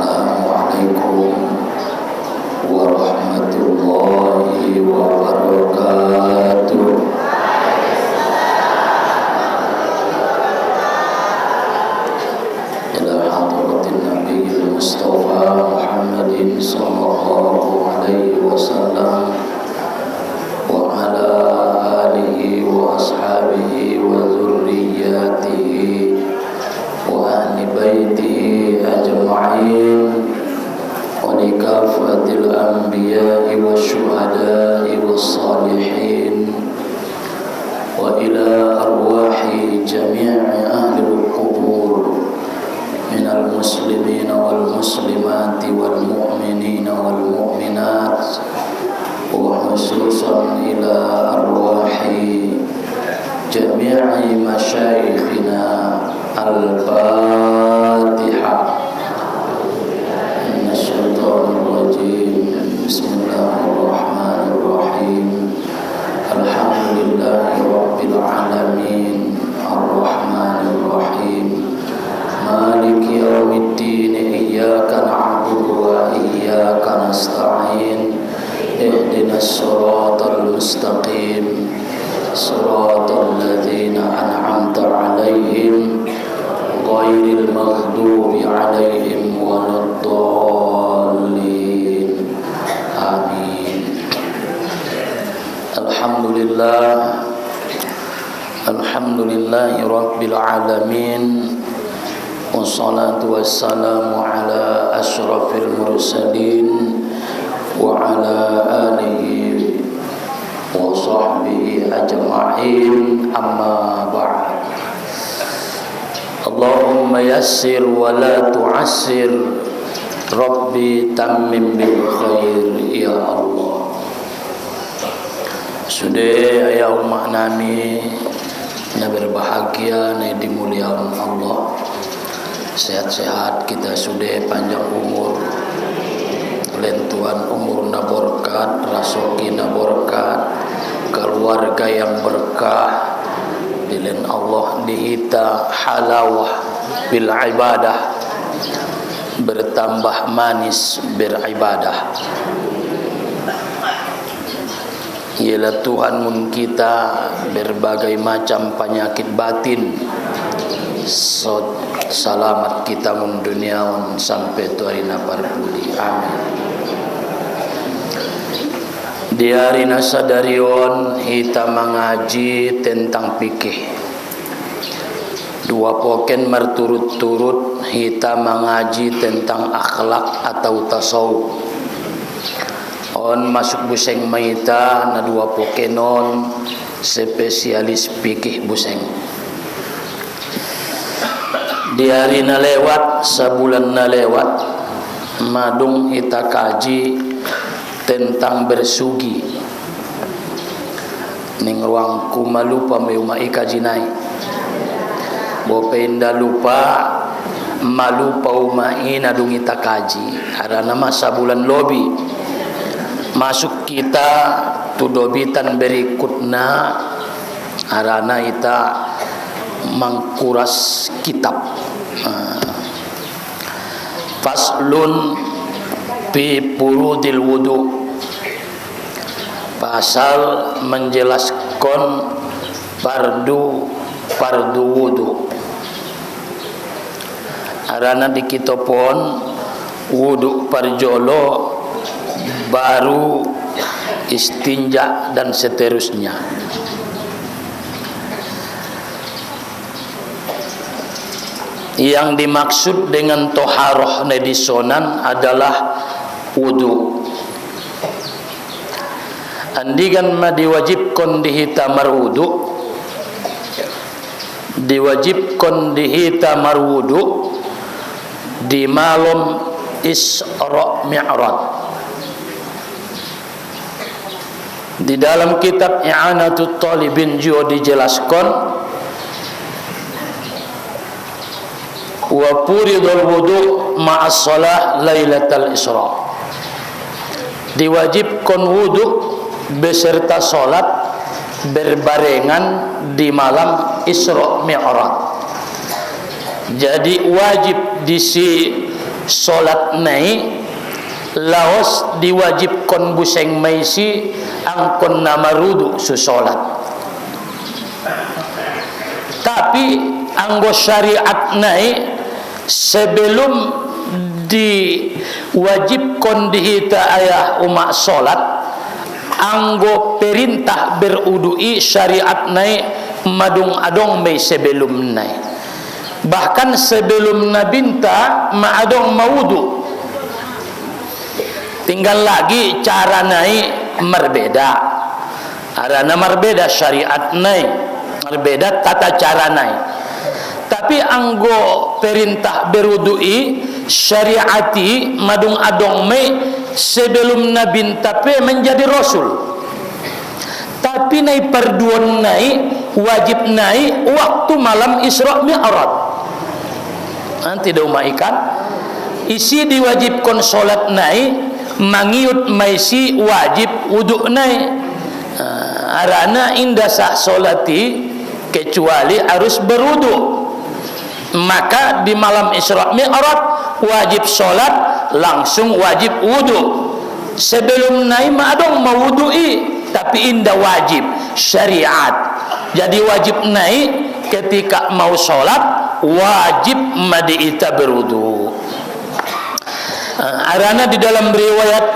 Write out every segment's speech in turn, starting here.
Assalamualaikum warahmatullahi wabarakatuh. Ila hadratin Nabiyil Mustafa Muhammadin sallallahu alaihi wasallam wa ala alihi wa ashabihi wa dzurriyyatihi wa ahli baitihi ajma'in wa li kafatil anbiya'i wasyuhada'i wassalihin wa ila arwahi jami'i ahli al-qubur minal muslimina wal muslimati wal mu'minina wal mu'minat wa khususan ila arwahi jami'i masyayikhina al-Fatihah. Minasyaitonir rajim. Bismillahirrahmanirrahim. Alhamdulillahi rabbil alamin. Ar-Rahmanir Rahim. Maliki yaumiddin. Iyyaka na'budu wa iyyaka nasta'in. Ihdinas siratal mustaqim. Siratal ladzina an'amta 'alaihim ghairil maghdubi 'alaihim waladdallin. Amin. Alhamdulillah. Alhamdulillahi rabbil alamin. Wassalatu wassalamu ala asyrafil mursalin wa ala alihi wa sahbihi ajma'in, amma ba'd. Allahumma yassir wa la tu'assir, Rabbi tammim bil khair ya Allah. Sudah ya umat nami na berbahagia na dimuliakan Allah. Sehat-sehat kita sudah, panjang umur, lentuan umur na berkat, rasoki na berkat, keluarga yang berkah, dilen Allah dihita halawah bil ibadah, bertambah manis beribadah. Ialah Tuhan mun kita berbagai macam penyakit batin, selamat kita mun duniawan sampai tuarina parpudi. Amin. Di hari nasadarion kita mengaji tentang fikih. Dua poken berturut-turut kita mengaji tentang akhlak atau tasawuf. On masuk buseng maita na dua pokenon spesialis fikih buseng. Di hari na lewat, sebulan na lewat, madung kita kaji tentang bersugi. Ning ruang kumalupa may umai kajinay. Bopenda lupa malupa umai na dung kita kaji. Ada nama sabulan lobi. Masuk kita tudobitan berikutna arana ita mangkuras kitab. Faslun fi furudil wudu. Pasal menjelaskan fardu wudu. Arana di kitopon wudu parjolo, baru istinja dan seterusnya. Yang dimaksud dengan toharoh nedisonan adalah wudu. Andikan ma diwajibkan dihita marwudu, diwajibkan dihita marwudu di malam Isra Mi'raj. Di dalam kitab I'anatul Talibin juga dijelaskan wa furidul wudu ma'as shalah lailatul Isra. Diwajibkan wudu beserta salat berbarengan di malam Isra Mi'raj. Jadi wajib solat nai laos diwajibkan buseng maisi angkon nama rudu su solat. Tapi anggo syariat nai sebelum diwajibkan dihita ayah umat solat, anggo perintah berudui syariat nai madung adong mai sebelum nai. Bahkan sebelum nabinta maadong maudu. Tinggal lagi cara nai berbeda. Arana berbeda syariat nai, berbeda tata cara nai. Tapi anggo perintah berudui syariati madung adong mai sebelum nabinta pe menjadi rasul. Tapi nai perduan nai wajib nai waktu malam Isra Mi'raj. Nanti dauma ikan isi diwajibkan solat nai mangiut maisi wajib wuduk nai. Arana indah sah solati kecuali harus berwuduk. Maka di malam Isra Mi'raj wajib solat langsung wajib wuduk. Sebelum nai madong mawudui tapi indah wajib syariat. Jadi wajib nai ketika mau solat wajib madiita berwudu. Arana di dalam riwayat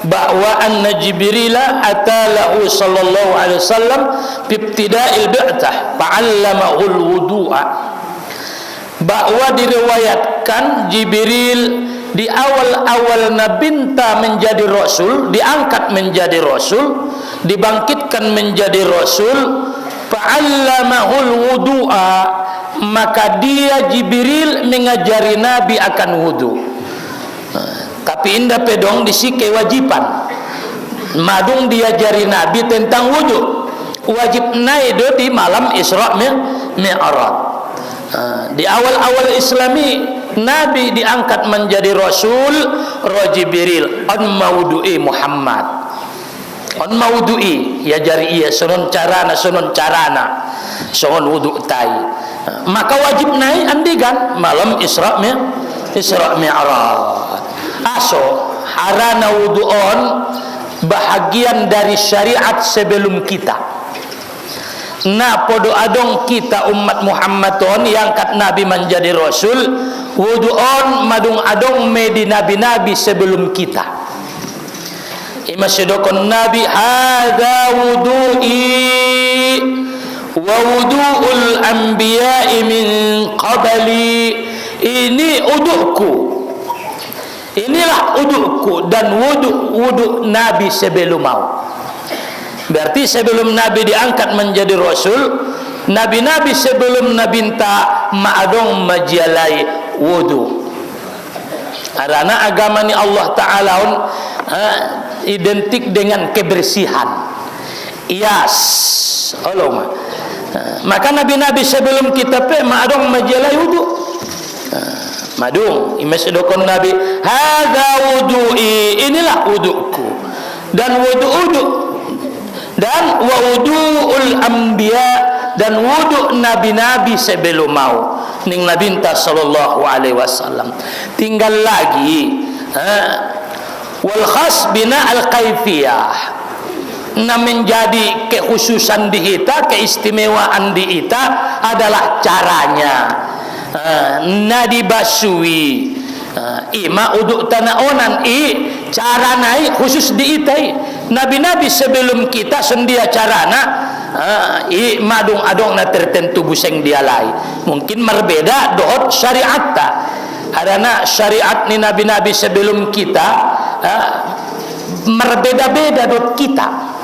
bahwa anna Jibril atalahu sallallahu alaihi wasallam fi ibtida'il bi'tah fa'allamahu al-wudu'a. Bahwa diriwayatkan Jibril di awal-awal nabinta menjadi rasul, diangkat menjadi rasul, dibangkitkan menjadi rasul, fa'allamahul wudu'a, maka dia Jibril mengajari Nabi akan wudu. Tapi indah pedong disi kewajiban madung diajari Nabi tentang wudu. Wajib naido di malam Isra Mi'raj. Di awal-awal Islami Nabi diangkat menjadi rasul Jibril on maudu'i Muhammad. On maudu'i ya jari iya sunon carana sonon wudu tai. Maka wajib naik andigan malam Isra Mi'raj. Aso harana wudu'on bahagian dari syariat sebelum kita. Nah podo adong kita umat Muhammadon yang kat Nabi menjadi rasul wudu'on madung adong medi nabi-nabi sebelum kita. Ima sedokon Nabi hadza wudu'i wa wudu'ul anbiya'i min qabli. Ini wudu'ku, inilah wudu'ku dan wudu' Nabi sebelum mau. Berarti sebelum Nabi diangkat menjadi rasul, nabi-nabi sebelum nabinta ma'adong majalai wudu. Karena agama ni Allah Ta'ala identik dengan kebersihan. Iyas Allah. Maka nabi-nabi sebelum kita pe ma'adong majalai wudu. Madung imasdokon Nabi hadza wudu'i, inilah wudu'ku dan wudu dan wudu'ul anbiya dan wudu' nabi-nabi sebelum mau ning Nabi sallallahu alaihi wasallam. Tinggal lagi wal khas bina al kaifiyah, na menjadi kekhususan di kita, keistimewaan di kita adalah caranya. Nadi basui ima uduk tanaonan cara naik khusus diitai nabi-nabi sebelum kita sendia carana madung adong na tertentu buseng dia lai mungkin berbeda dohot syariat ta karena syariat ni nabi-nabi sebelum kita berbeda-beda dot kita.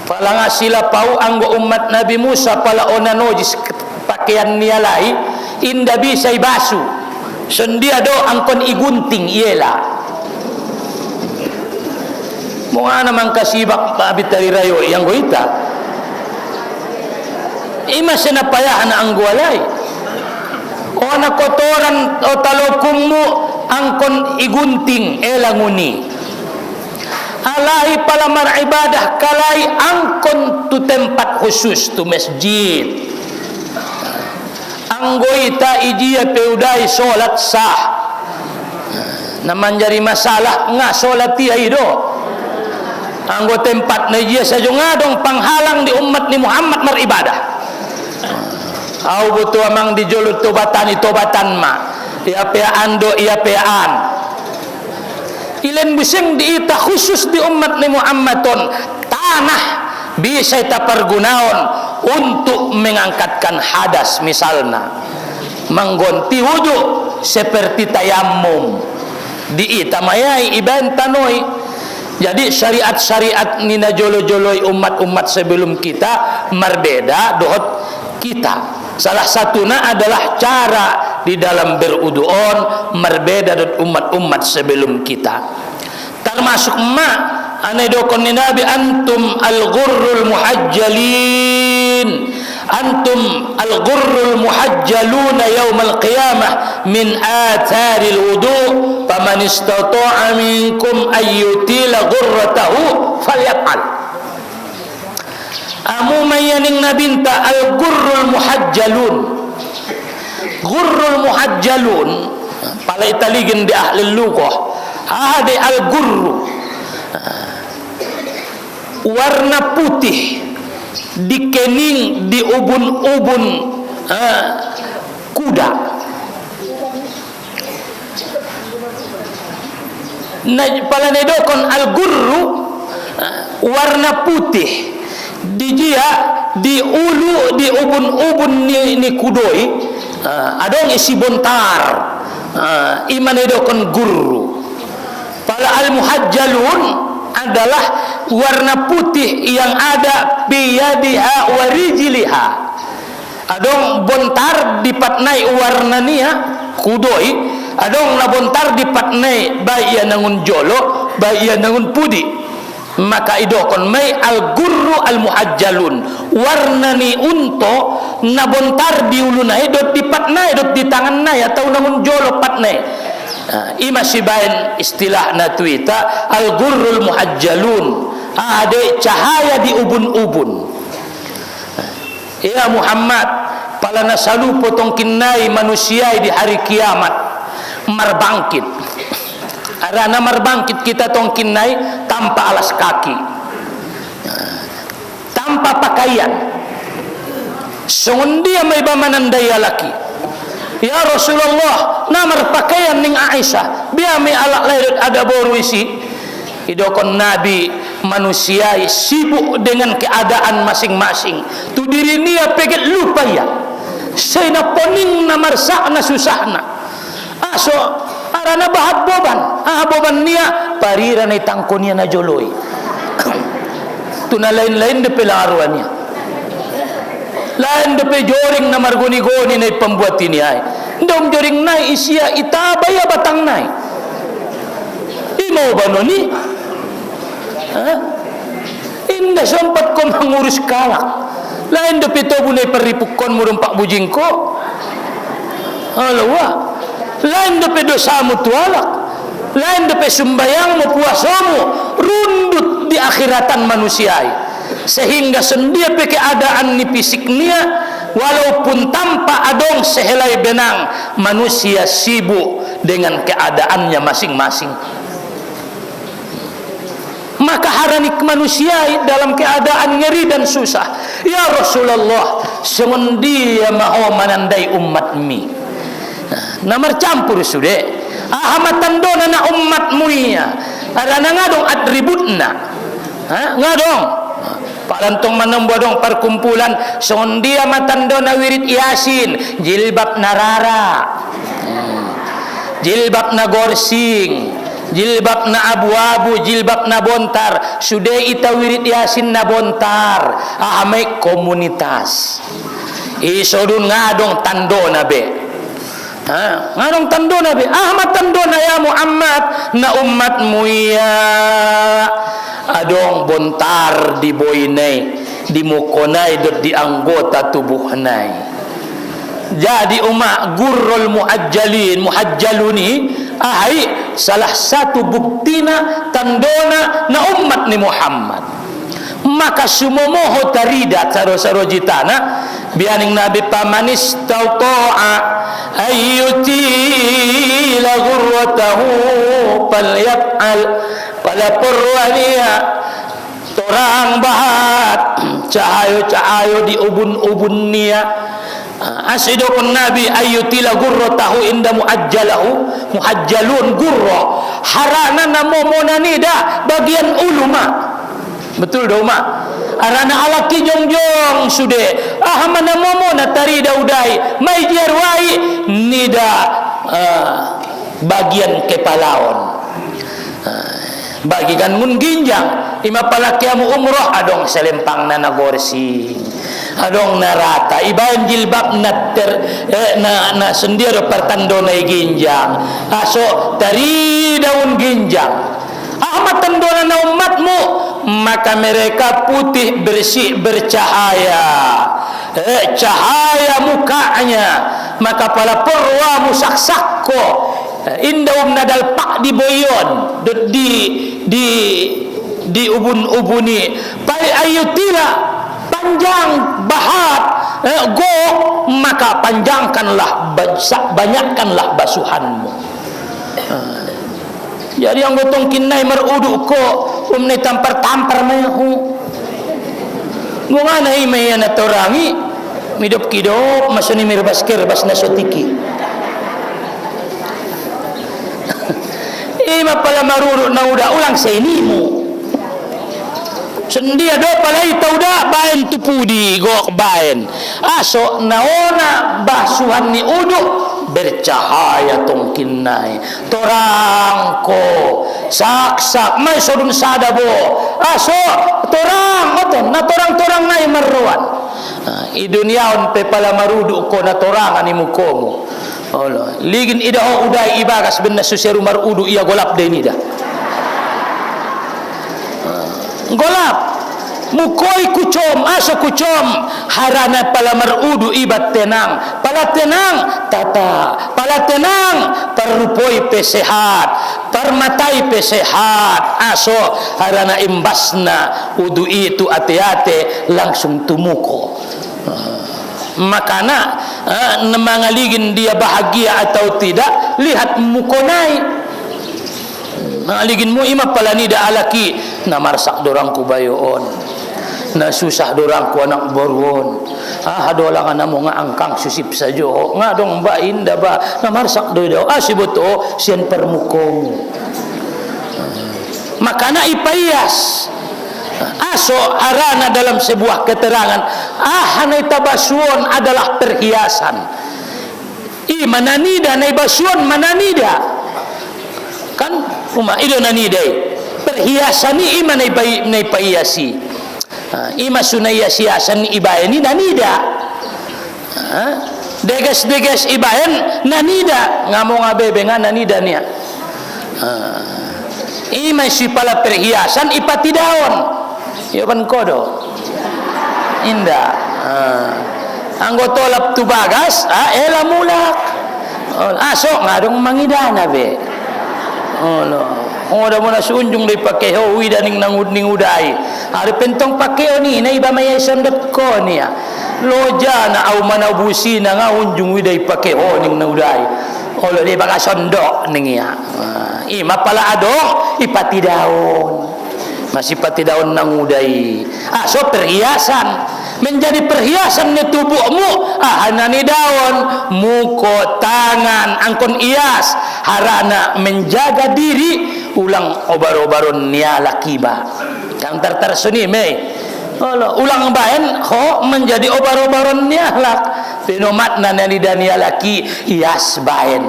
Pala sila pau anggo umat Nabi Musa pala onanojis pakaian nialai inda bisa ibasu sendia do angkon igunting iela mo ana man kasibak babit tari rayo yang goita ima senapayahan ang gualay o na kotoran o talokummu angkon igunting elanguni alai palamar ibadah kalai angkon tu tempat khusus tu masjid anggoita ijia peudai solat sah naman jadi masalah nga solat tiai do anggo tempat na ijia sajo ngadong panghalang di umat ni Muhammad maribadah au butuh amang dijolut tobatan ma ia peaan do ia peaan ilen bising diita khusus di umat ni Muhammadon tanah bisa tapargunaon untuk mengangkatkan hadas misalnya menggonti wudu seperti tayamum diita mayai iban tanoi. Jadi syariat-syariat nina jolo-joloi umat-umat sebelum kita berbeda dohot kita. Salah satunya adalah cara di dalam beruduon berbeda dengan umat-umat sebelum kita. Termasuk anai dokon ni Nabi antum al-ghurrul muhajjalin. Antum al-ghurrul muhajjaluna yaumal qiyamah min atharil wudu' faman istata'a minkum ayyutila ghurratahu falyaf'al. Amu mayaning nabinta al-ghurrul muhajjalun. Ghurrul muhajjalun pala italigin di ahli lughah ada al-ghurru warna putih di kening di ubun-ubun kuda. Nah, pala nedokon al-ghurru warna putih di dia di ulu di ubun-ubun ni kudoi adong isi bontar iman edokon gurru. Pala al-muhajjalun adalah warna putih yang ada biyadiha wa rijliha adong bontar dipatnai warna nia kudoi adong na bontar dipatnai bayi nangun jolo bayi nangun pudi maka idokon mai al-gurru al-muhajjalun warna ni unto na bontar diulunai dot dipatnai dot di tangan nai atau nangun jolo patnai ima sibain istilah natuita al-gurrul muhajjalun ada cahaya di ubun-ubun. Ya Muhammad pala nasalu potong kinai manusia di hari kiamat marbangkit arana marbangkit kita tong kinai tanpa alas kaki tanpa pakaian songondia may bamanandaya laki. Ya Rasulullah namar pakaian ning Aisyah biar may alak lahir ada boruisi idokon Nabi manusia sibuk dengan keadaan masing-masing tu diri nia peget lupa ya saya na poning namar sakna susahna aso arana bahat boban boban nia parira na tangkonia na joloi tu na lain-lain de pelaruannya lain depe joring na margoni-goni na pembuat ini ay ndom joring na isya itabaya batang na imau banoni inda sempat ko mengurus kalak lain depe tobu na peripukon murung pak bujingko alawa lain depe dosamu tualak lain depe sumbayang mu puasamu rundut di akhiratan manusia ay sehingga sendia pe keadaan ni fisiknya walaupun tanpa adong sehelai benang manusia sibuk dengan keadaannya masing-masing maka haranik manusia dalam keadaan ngeri dan susah. Ya Rasulullah sengondia maho manandai umat mi namar campur sude ahamatan dona na umat muia arana ngadong atributna ngadong palantong manembodong perkumpulan sondia matando na wirid yasin jilbab narara jilbab na gorsing jilbab na abu-abu jilbab na bontar sude ita wirid yasin na bontar ahamay komunitas isodun ngadong tando na be ngadong tando na be ahmat tando na ya Muhammad na umat muya adong bontar di boynay di mukonay dot di anggota tubuhnay jadi umat gurrul muhajjaluni ay salah satu buktina tandona na umat ni Muhammad maka sumomoho tarida saro-saro jitana bianing Nabi pamanis tau'a ayyutila ghurratahu falyaf'al pada perwania torang bahat cahayo-cahayo di ubun-ubun niya asidokun Nabi ayyutila ghurratahu inda muhajjalun gurra harana namomona nida bagian uluma betul dah mak arana alaki jongjong sude mana momona tari daudai mai jerwai nida bagian kepalaon bagikan mun ginjang ima palakiamu umroh adong selempang na nagorsi adong narata ibayan jilbab na sendiri pertando na ginjang aso tari daun ginjang ahmad tandona na umatmu maka mereka putih bersih bercahaya cahaya mukanya maka pala porwa musaksakko indahum nadal pak di boyon di ubun-ubuni pai ayutila panjang bahat go maka panjangkanlah banyakkanlah basuhanmu. Jadi yang gotong kinai merudu ko umne tampar-tampar mayahu ngomana imay na torangi midop kidop masuni mirbasker bas nasotiki ima pala maruru na uda ulang sa inimu sendia do palay tauda baen tupudi go baen aso naona basuhan ni udu bercahaya tong kinai torang ko sak-sak may sodun sadabo aso torang oton na torang-torang na imaruan idunyaon pe pala marudu ko na torang ani mukomo Allah ligin idaho uday ibagas ben nasuseru marudu iya golap de nida golap mukoi kucom aso kucom harana pala marudu ibat tenang pala tenang tata pala tenang perupoi pesehat permatai pesehat aso harana imbasna udu itu ate-ate langsung tumuko makana mangaligin dia bahagia atau tidak lihat mukonai mangaligin mu ima pala nida alaki na marsak dorang kubayoon na susah dorang ku anak borwon hadola nga namo nga angkang susip sajo nga dong ba inda ba na marsak do daw sibuto siyan permukom makana ipayas aso arana dalam sebuah keterangan hanay tabasuon adalah perhiasan mananida nay basuon mananida kan ido nanidai perhiasan ni ima nay payasi ima sunayasiasan ni ibayan ni nanida deges ibayan nanida ngamo nga bebe nga nanida niya ima si pala perhiasan ipatidaon yapan kodo inda anggotolap tubagas ela mulak aso nga dong mangidana be Oda mo na sunjung day pakeho uida ning nangudning uday hari pentong pakeho ni na iba may sandot ko niya loja na au manabusi na nga unjung uday pakeho ning nauday olo di baka sondok ning ya ima pala adong ipatidaon masih patidaon nang uday so perhiasan menjadi perhiasan ni tubuhmu hanani daun muko tangan angkon ias harana menjaga diri ulang obar-obaron niya lakiba kang tartarsuni me ulang bayan ho menjadi obar-obaron niya lak pinomat na nanida niya laki ias bayan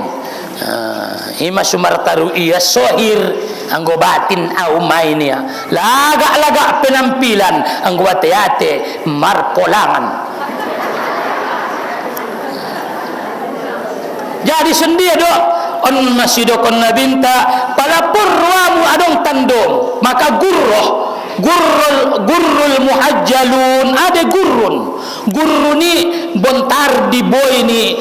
ima sumartaru ias sohir anggo batin aumay niya laga-laga penampilan anggo ate-ate marpolangan jadi sendia do on masidokon nabinta pala purwamu adong tandong maka gurrul muhajjalun ada gurru ni bontar di boy ni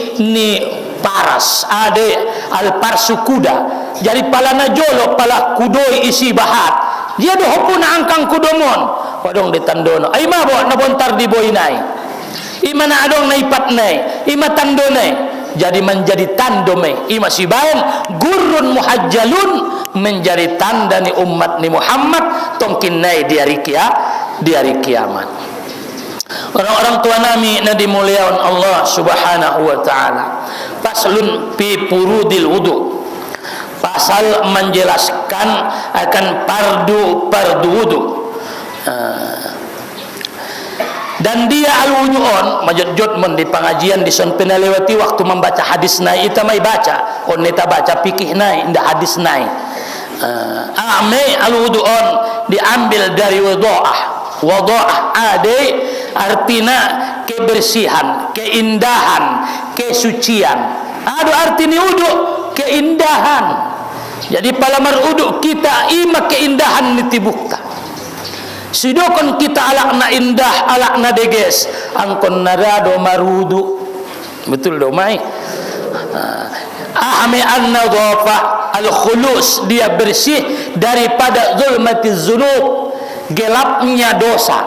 paras ade al parsu kuda jadi pala najolo pala kudoi isi bahat dia do hopuna angkang kudomon odong ditandono ay mabo na bontar di boy nai Imana adong naipat nai, ima tando nai. Jadi menjadi tanda mai ima sibayan gurun muhajjalun menjadi tanda ni umat ni Muhammad tongkin nai di hari kiamat. Orang-orang tua nami na dimuliakan Allah Subhanahu wa taala. Faslun fi furudil wudu. Pasal menjelaskan akan fardu wudu. Dan dia al-wudu'on majud mun di pengajian di son penalewati waktu membaca hadis nai ita mai baca on neta baca fikih nai inda hadis nai al-wudu'on diambil dari wada'ah ade artina kebersihan, keindahan, kesucian. Adu artinya wudu keindahan. Jadi palamar wudu kita ima keindahan nitibukta. Sidokon kita alakna indah, alakna deges, angkon narado marudu. Betul domai. Ahmi an-nadhafa al-khulus, dia bersih daripada zulmatiz dzunub, gelapnya dosa.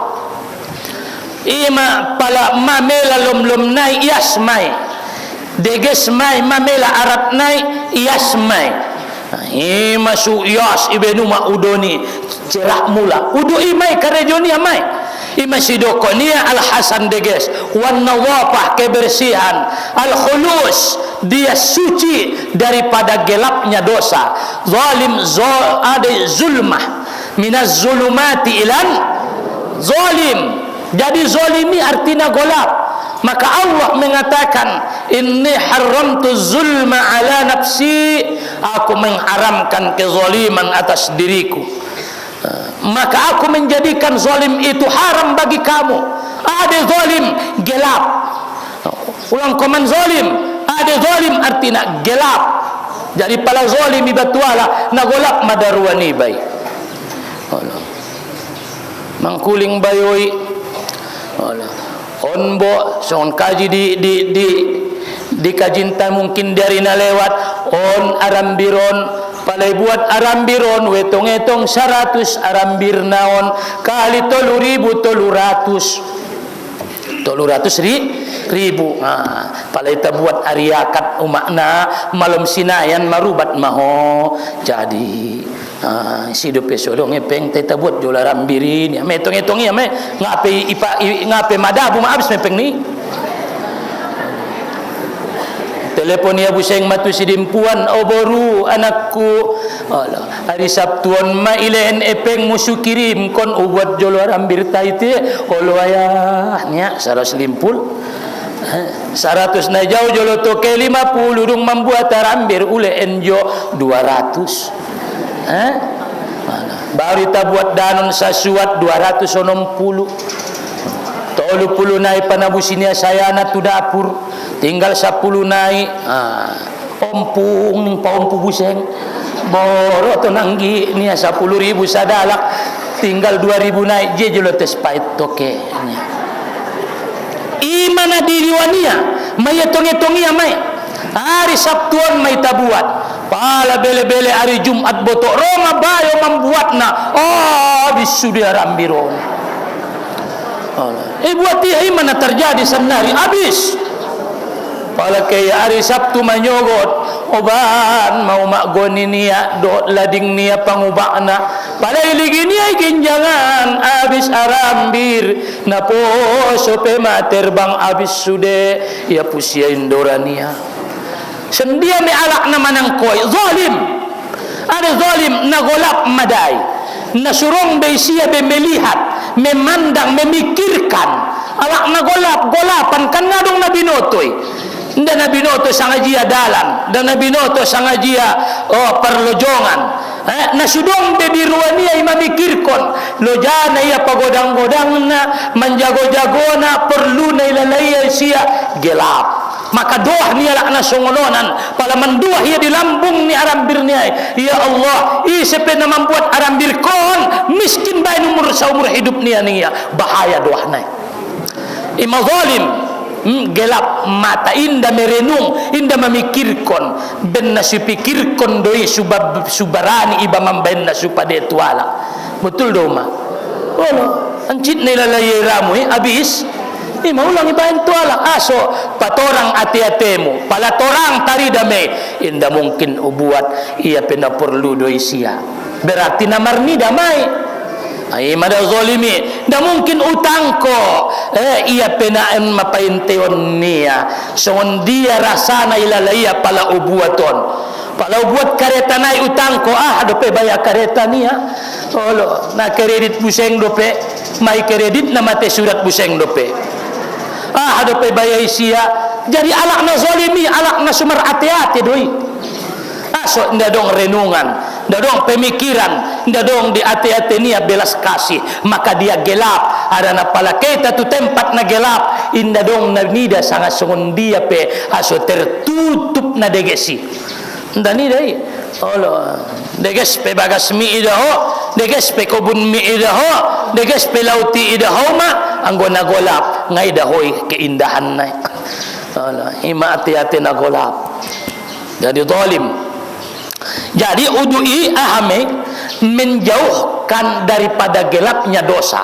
Ima pala mamela lom nai yasmai. Deges mai mamela arat nai yasmai. Ima su yas ibnu maudoni cerah mula udu imai karejoni amai ima sidokonia al hasan deges wan nawafah kebersihan al khulus dia suci daripada gelapnya dosa zalim ade zulmah minaz zulumati ilan zalim. Jadi zalimi artinya golap. Maka Allah mengatakan inni haramtu zulma ala nafsi, aku mengharamkan kezaliman atas diriku. Maka aku menjadikan zalim itu haram bagi kamu. Ada zalim gelap. Ulang koman zalim, ada zalim artinya gelap. Jadi pala zalim ibatuala na golap madarwani bay. Mangkuling bayoy. Onbo son kaji di kajinta mungkin dari na lewat on arambiron palay buat arambiron wetong 100 arambir naon kali 3,300 ribu palay ta buat ariakat umakna malam sinayan marubat maho jadi sido peso dong ngepeng teta buat jola rambirin ya metong ya me ngape madabu maabis mepeng ni telepon ya buseng matu sidimpuan oboru anakku hari Sabtuan ma ilen epeng musu kirim kon ubuat jola rambir taite olo ayah nya 100 limpul 100 na jauh jolo toke 50 dung membuat rambir ule enjo 200 baru kita buat danun sasuat 260 30 naik panabusinia saya anak tu dapur tinggal 10 naik ompung ning paompu buseng boro to nanggi nia 10.000 sadalak tinggal 2.000 naik je jolo tes pait toke imana diriwania maya tongi mai hari Sabtuan mai tabuat pala bele-bele hari Jumat botok Roma bayo membuatna habis sudah rambiron buat dia mana terjadi senari habis pala kaya hari Sabtu manyogot oban mau mak goni niya do lading niya pangubakna pala iligi niya ginjangan habis arambir na po sope materbang habis sude ya pusia indorania sendia me alak na manangkoy zalim ada zalim na golap madai na surong besia be melihat memandang memikirkan alak na golapan kan nadong nabinotoy nda nabinoto sangajia dalan dan nabinoto sangajia perlojongan na sudong be diruania imamikirkon lojana ya pagodang-godang na manjago-jagona perlu na ilalaya sia gelap maka doa ni alak na songononan pala manduah ia di lambung ni arambir ni ya Allah isepe na membuat arambir kon miskin bae umur saumur hidup ni ya bahaya doa na ima zalim gelap mata inda merenung inda memikirkon benna supikirkon doi subarani iba membenna supade tuala betul doma wala ancit ni lalai ramu habis maulang ibahin tuala aso patorang ati-atemu pala torang tari damai inda mungkin ubuat ia pena perlu doi sia berarti namarni damai ai mada zalimi nda mungkin utangko ia pena mapainteon nia songon dia rasana ilalaya pala ubuaton pala ubuat kareta nai utangko dope bayar kareta nia olo na kredit buseng dope mai kredit na mate surat buseng dope dope bayar sia jadi alakna zalimi alakna sumar ati-ati doi aso nda dong renungan nda dong pemikiran nda dong di ati-ati nia belas kasih maka dia gelap ada na pala kita tu tempat na gelap inda dong na nida sangat songon dia pe aso tertutup na degesi nda nida i olo deges pe bagas mi idaho deges pe kobun mi idaho deges pe lauti idaho ma anggona golap ngai dahoy keindahan nai olo ima ati-ati na golap jadi zalim. Jadi udui ahame menjauhkan daripada gelapnya dosa.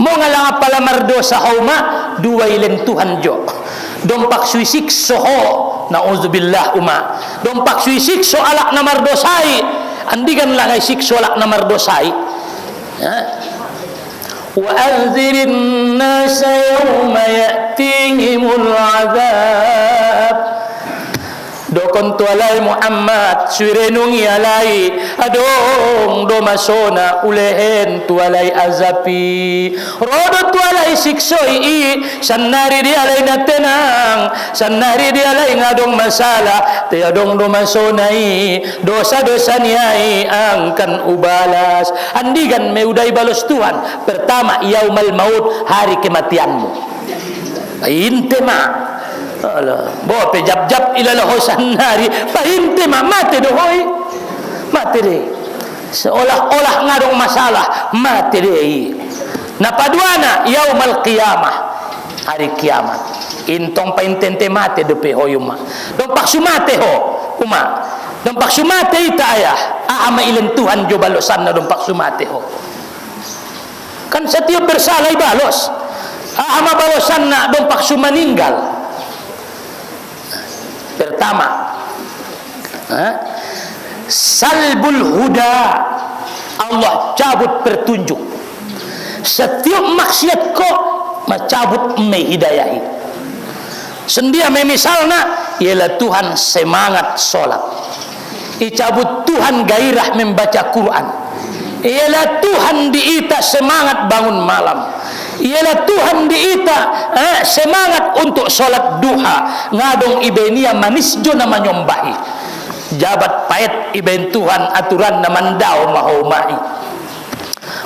Mau ngalang palamar dosa hauma dua ilen Tuhan jo. Dompak suisik soho nauzubillah uma. Dompak suisik so alak namar dosai. Andigan langai sik so alak namar dosai. Wa anzirin nasa yawma ya'tihimul azab. Dokon tualai Muhammad surenungi alai adong do masona ulehen tualai azapi rodo tualai siksoi sanari dia alai natenang sanari dia alai ngadong masalah te adong do masonai dosa-dosa niai angkan ubalas andigan meudai balos Tuhan pertama yaumal maut hari kematianmu intema Allah, bawa pejap-jap ilalah hosan nari, pahinte mati dohoi, mati deh. Seolah-olah ngadong masalah, mati deh. Napaduana yaumal qiyamah, hari kiamat. Intong paintente mati depe hoyuma. Dompak sumate ho, uma. Dompak sumate ita ayah. Ama ilen Tuhan jo balosan na dompak sumate ho. Kan setiap bersalah balos. Ama balosan na dompak sumaninggal. Pertama salbul huda Allah cabut petunjuk setiap maksiat kok mencabut hidayahi sendia misalna ialah Tuhan semangat solat dicabut Tuhan gairah membaca Quran ialah Tuhan diita semangat bangun malam ialah Tuhan diita semangat untuk solat duha ngadong ibenia manis jo nama nyombahi jabat pait iben Tuhan aturan namandao mahomahi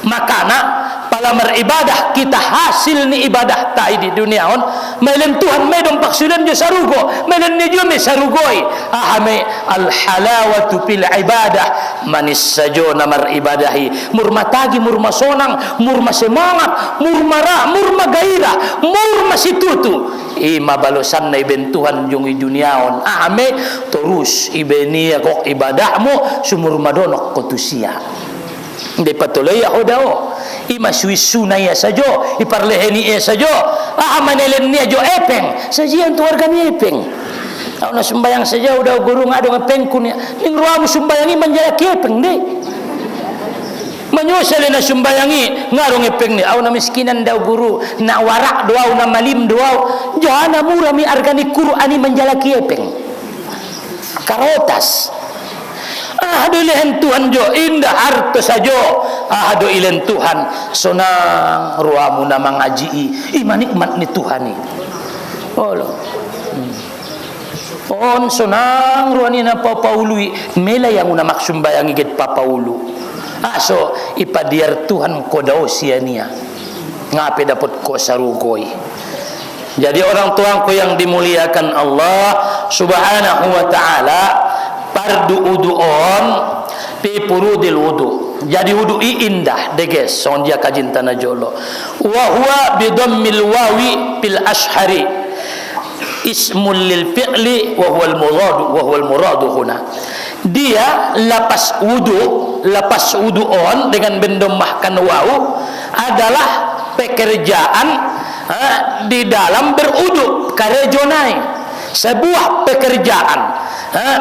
makana palamar ibadah kita hasil ni ibadah tai di dunia on melen Tuhan medom paksudan jo sarugo melen ni jo me sarugoi ahame al halawatu fil ibadah manis sajo namar ibadahi murmatagi murma sonang murma semangat murmara murma gairah murma situtu ima balosan na iben Tuhan jong i dunia on ahame terus ibenia kok ibadahmu sumur madonok kotusia de patuloy ako daw ima suisunaya sajo iparleheni sajo manelen niya jo epeng sajian tu warga ni epeng na sumbayang saja udah guru ngado ngepeng kunya ning ruamu sumbayangi menjadi epeng de manyusale na sumbayangi ngaro ngepeng ni na miskinan daw guru na warak doaw na malim doaw johana mura mi argani Qur'ani menjalaki epeng karotas ahadu ilen Tuhan jo indah harto sajo ahadu ilen Tuhan sonang ruamu na mangaji imanikmat ni Tuhan ni Allah on sonang ruani na papaului mela yang una maksumbayangi get papaulu aso ipadiar Tuhan kodao siania ngape dapat ko sarugoi jadi orang tuangku yang dimuliakan Allah subhanahu wa ta'ala pardu udu'on pi purudil wudu jadi wudu'i indah deges son dia kajintana jolo wa huwa bidammil wawi bil ashhari ismul lil fi'li wa huwa al murad huna dia lapas wudu'on dengan mendomahkan wawu adalah pekerjaan di dalam beruduk karejonai sebuah pekerjaan,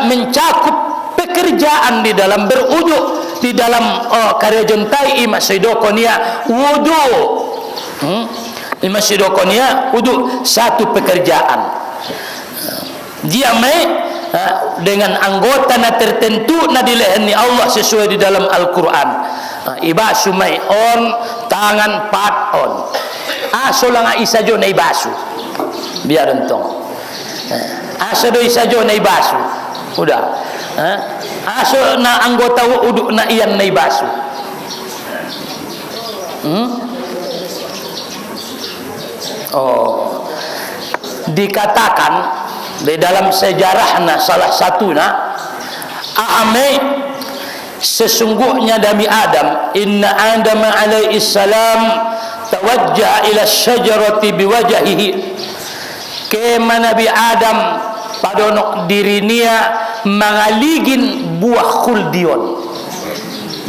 mencakup pekerjaan di dalam beruduk di dalam karejontai imasidokonia wudu, imasidokonia wudu satu pekerjaan dia dengan anggota na tertentu na dilehani Allah sesuai di dalam Al-Quran. Ibasu may on tangan pat on aso lang isa jo na ibasu biar entong aso do isa jo na ibasu udah aso na anggota uduk na iyan na ibasu dikatakan di dalam sejarahna salah satuna ahame sesungguhnya Nabi Adam, inna Adam alaihi salam tawajjah ila syajarati biwajhihi, kema Nabi Adam padonok dirinya mengaligin buah khuldion,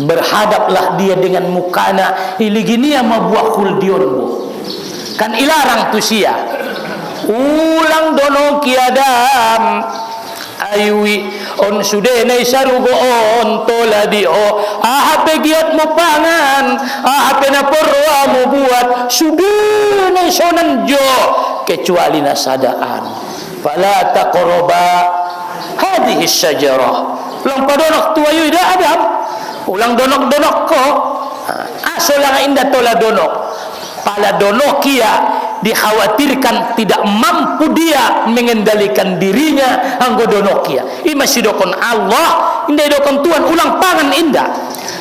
berhadaplah dia dengan mukana iliginia ma buah khuldion bu kan ilarang tu sia ulang dono kiadam ayui on sude nei sarugo on toladi o ahape giat mo pangan ahape na porwa mo buat sude nei sonan jo kecuali nasadaan fala taqraba hadhihi syajarah ulang padonok tuayu ida adam ulang donok-donok ko aso lang inda tola donok pala donok kia dikhawatirkan tidak mampu dia mengendalikan dirinya anggo donokia ima sidokon Allah indah dokon Tuhan ulang pangan indah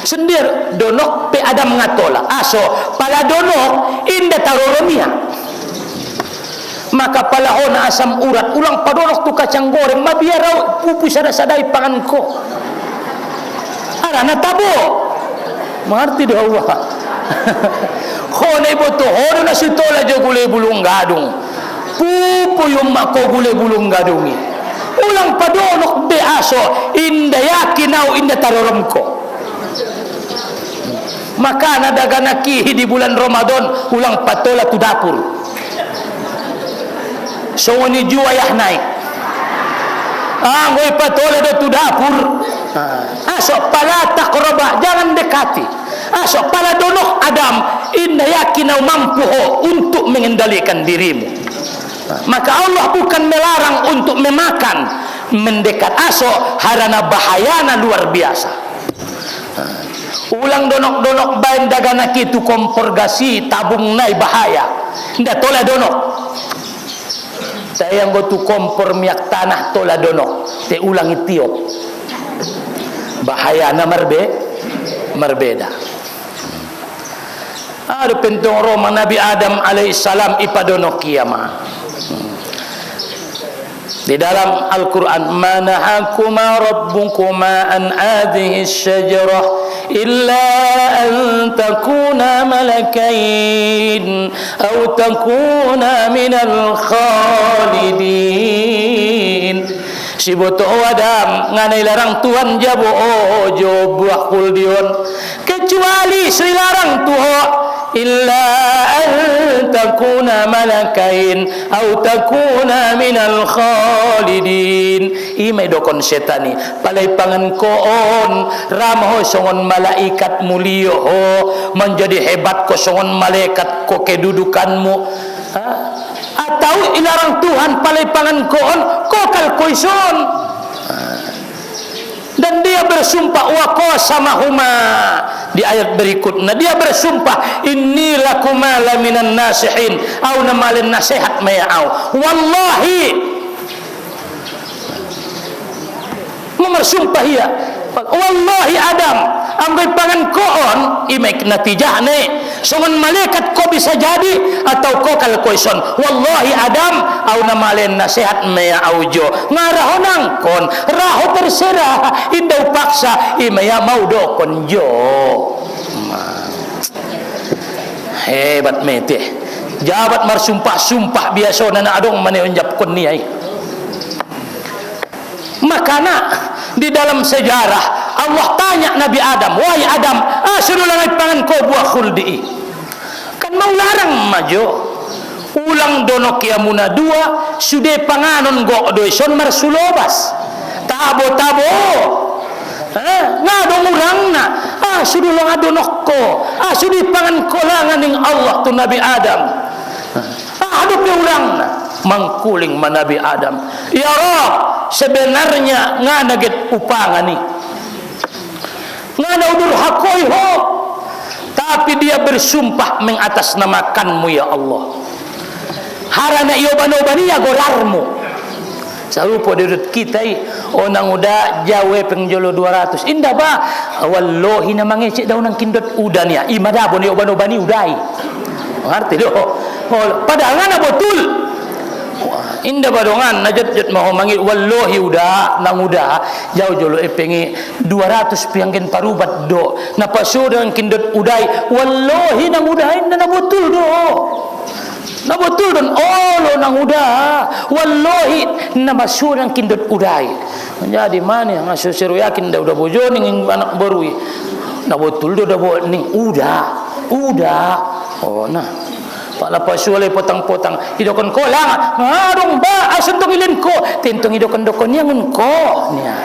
sendir donok pe Adam ngatola aso pala donok indah taroromia maka pala hona asam urat ulang padonok tu kacang goreng mabiarau pupu sada-sadai pangan ko arana tabo mengerti dah Allah khone boto hono na sitola jo gule bulung gadung pupu yung mako gule bulung gadungi ulang padonok be aso inda yakinau inda taroromko maka nadagana kihi di bulan Ramadan ulang patola tu dapur songoni juayah naik ngoy patola do tu dapur aso pala taqraba jangan dekati aso pala donok Adam inna yakinau mampu untuk mengendalikan dirimu maka Allah bukan melarang untuk memakan mendekat aso harana bahayana luar biasa ulang donok-donok bain dagana kitu kompor gasi tabung nai bahaya nda tola donok saya ngo tu kompor minyak tanah tola donok te ulang itiop bahayana merbeda ada pentong Roma Nabi Adam alaihissalam ipadonok kiamah di dalam Al-Quran manahakuma rabbukuma an hadhihi syajarah illa an takuna malakain atau takuna minal khalidin si boto Adam nganai larang Tuhan jabo ojo buah kuldion kecuali si larang Tuhan illa an takuna malakain atau takuna minal khalidin imay dokon setani palay pangan koon ramaho songon malaikat mulio ho menjadi hebat ko songon malaikat ko kedudukanmu atau ilarang Tuhan palay pangan koon kokal koison dan dia bersumpah wa qasamahuma di ayat berikutnya dia bersumpah inni lakuma laminan nasihin au namalin nasihat mayau wallahi memersumpah ya wallahi Adam ambil pangan koon imek natijah ne songon malaikat ko bisa jadi atau ko kal koison wallahi Adam au namalen nasihat maya aujo ngarahonang kon raho terserah indau paksa imaya mau dokon jo hebat mete jabat marsumpah-sumpah biasa na adong mane onjap kon ni ai makana di dalam sejarah Allah tanya Nabi Adam wahai Adam suruh langai pangan kau buah khuldi kan mau larang majo ulang donok ya muna dua sude panganon go doison marsulobas tabo ngadong urangna sudu lang adonok ko sudi pangan kolangan ning Allah tu Nabi Adam hadap ya urangna mangkuling manabi Adam ya Rob sebenarnya nganaget upangan ni ngana udur hakoi ho tapi dia bersumpah mengatasnamakanmu ya Allah harana iyo bano-bania gorarmu sarupo dirut kita onang udah jawe pengjolo 200 indah ba wallahi na mangecek daw nang kindot udan ya imadabon iyo bano-bani udai ngerti do padahal ngana betul indah badongan najat mau manggil wallahi udah nang udah jauh jolo pengi 200 pianggen parubat do napasu dengan kindot udai wallahi nang udah indah na betul do na betul don lo nang udah wallahi na masu nang kindot udai jadi mana ngaso seru yakin dah udah bojo ning anak baru na betul do dah ning udah nah pala pasualay potang-potang hidokon ko lang ngarong ba asundong ilin ko tintong hidokon-dokon niya ngun ko niya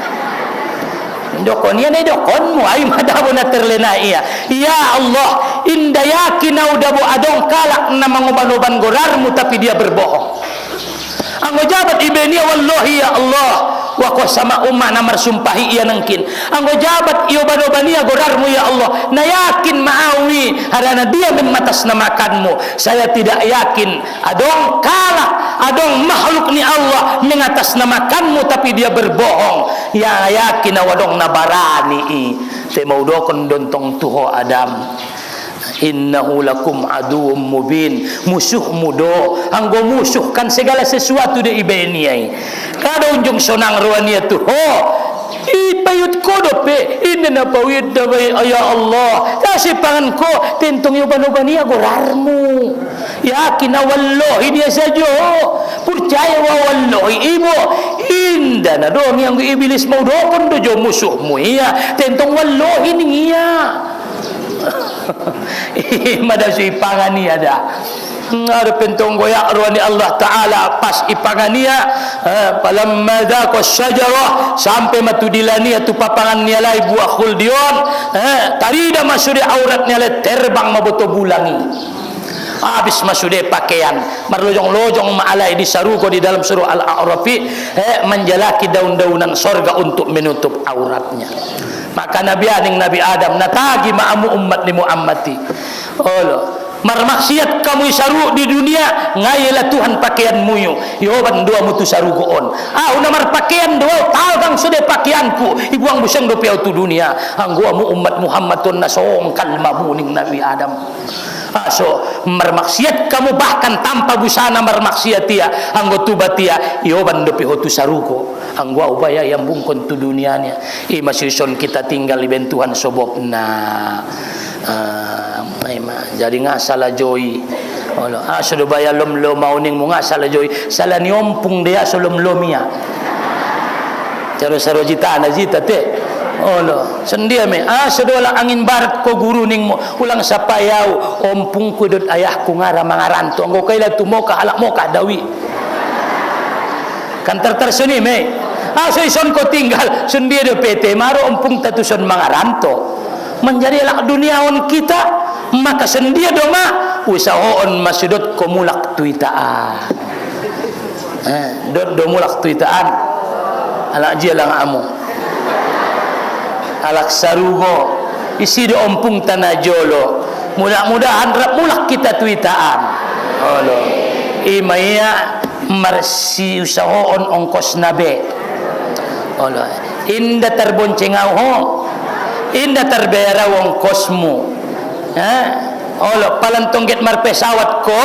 hidokon niya na hidokon mo ay madabo na terlena iya ya Allah indayakin na udabo adong kalak na manguban-uban gorar mo tapi dia berbohong ang ujabat ibeniya wallahi ya Allah wako sama umma na marsumpahi iya nangkin ang ujabat iyo bano-bania gorarmu ya Allah na yakin maawi harana dia mematas namakanmu saya tidak yakin adong kala adong makhluk ni Allah mengatas namakanmu tapi dia berbohong ya yakin awadong nabarani te maudokon dontong tuho Adam innahu lakum aduwwum mubin musuh mudo anggo musuhkan segala sesuatu de ibeniai kada unjung sonang ruania tu ipayut ko dope inna pawid dabay ya Allah kasi pangan ko tentong yo banobania gorarmu yakin wallahi dia sajo percaya wa wallahi ibo inda na dong yang iblis mau dokon dojo musuhmu iya tentong wallahi ning iya madasi pangani ada ngar pentong goyak ruani Allah Taala pas ipangania palamma daqa syajarah sampai matudilani tu papangan nia lai buah khuldion tarida masudi auratnya le terbang maboto bulangi habis masude pakaian marlojong-lojong maalai di saruko di dalam surah Al-A'rafi menjalaki daun-daunan sorga untuk menutup auratnya maka Nabi Adam natagi ma'amu ummat ni Muhammadi marmaksiat kamu saru di dunia ngayalah Tuhan pakaianmu yoban dua mutu saru goon unamar pakaian dua talgang sudah pakaianku ibuang busang do piau tu dunia angguamu umat Muhammad tun nasong kalmamu ning Nabi Adam so marmaksiat kamu bahkan tanpa busana marmaksiat dia anggo tubatia yoban do piau tu saruko anggua ubaya yang bungkon tu dunianya masison kita tinggal di bentuhan sobobna jadi ngasala joy sudah bayar lom mau ning mo ngasala joy salah ni ompung dia solom lomia caro sarojita na jita te sendia me sudah la angin barat ko guru ning mo ulang sapayau ompung ko dot ayah ko ngara mangaranto anggo kaila tumoka alak mo ka dawi kan tertersuni me so ison ko tinggal sendia de PT maro ompung tatuson mangaranto menjadi alak duniawan kita maka sendia doma usahoon masudot komulak tuitaan do mulak tuitaan alak dia lang amu alak sarugo isi do ompung tanajolo mudah-mudahan mulak kita tuitaan imaya marsi usahoon ongkos nabe inda terboncengau inda terbayara wong kosmu palantong get mar pesawat ko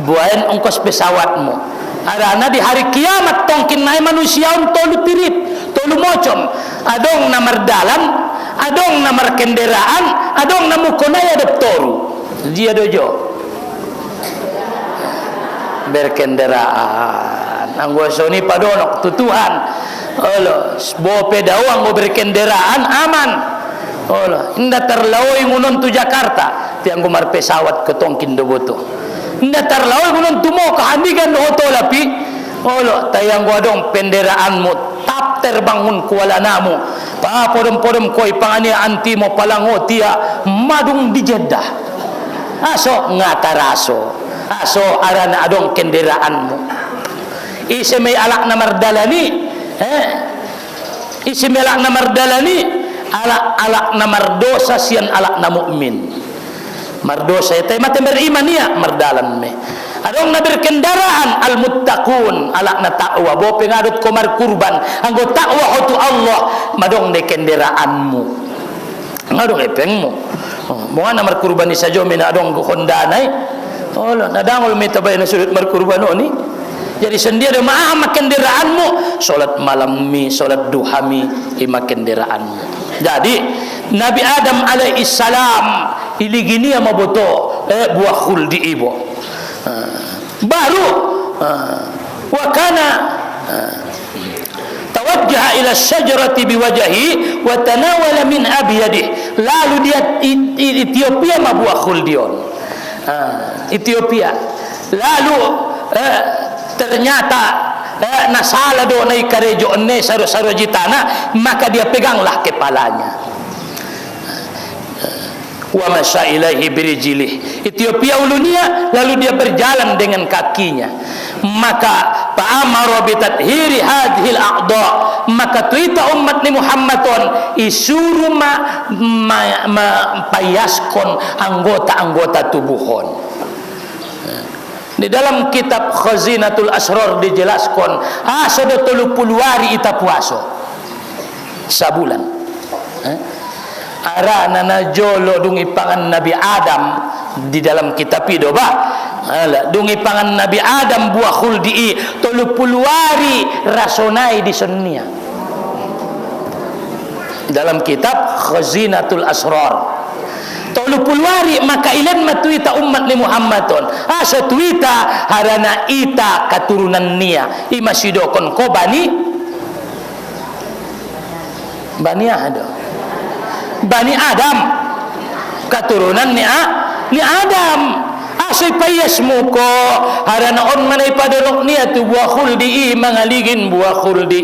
buayan ongkos pesawatmu arana di hari kiamat tongkin naik manusia tolu tirip tolu mocom adong namar dalam adong namar kendaraan adong namukonaya doktoru dia dojo berkendaraan anggo soni padonok tutuhan bope daw anggo berkendaraan aman inda terlaoy ngunon tu Jakarta tiang gumar pesawat ke tongkin doboto Natar lawan gunung tumo kehandikan hoto lapi. Olo tayang godong penderaanmu tap terbangun kuala namu. Pa podom-podom koi pangania anti mo palango tia madung di Jeddah. Aso ngataraso. Aso arana adong kenderaanmu. Isi may alak na mardalani. Isi may alak na mardalani. Alak na mardosa siyan alak na mu'min. Mardosa itu mati beriman ya mardalan me. Adong na berkendaraan al-muttaqun alak na takwa bo pengadut komar kurban anggo takwa hotu Allah madong de kenderaanmu ngadong epengmu mo ana mar kurban ni sajo mina adong go hondanai olo nadangol meta bay na sudut mar kurban oni jadi sendiri maah kenderaanmu salat malam mi salat duha mi ima kenderaanmu. Jadi Nabi Adam alaihi salam iligini ama boto buah khuldi ibo baru wa kana tawajjaha ila syajarati biwajhi wa tanawala min abyadih lalu dia Ethiopia ma buah khuldion Ethiopia lalu ternyata nasala do nai karejo ne saro-saro jitana maka dia peganglah kepalanya wa masya ilaihi birijilih Ethiopia ulunia lalu dia berjalan dengan kakinya maka fa'amara bitathiri hadhil a'dha maka tuita umat ni Muhammadon isuru payaskon anggota-anggota tubuhon. Di dalam kitab Khazinatul Asrar dijelaskan asada 30 hari ita puaso sabulan arana na jolo dungi pangan Nabi Adam di dalam kitab itu dungi pangan Nabi Adam buah khuldi 30 hari rasonai di sonia dalam kitab Khazinatul Asrar 30 hari maka ilan matuita umat ni Muhammadon asa tuita harana ita katurunan nia imasidokon ko bani Adam katurunan ni Adam asoy payasmu ko harana on manay padolok niya tu buah khuldi mangaligin buah khuldi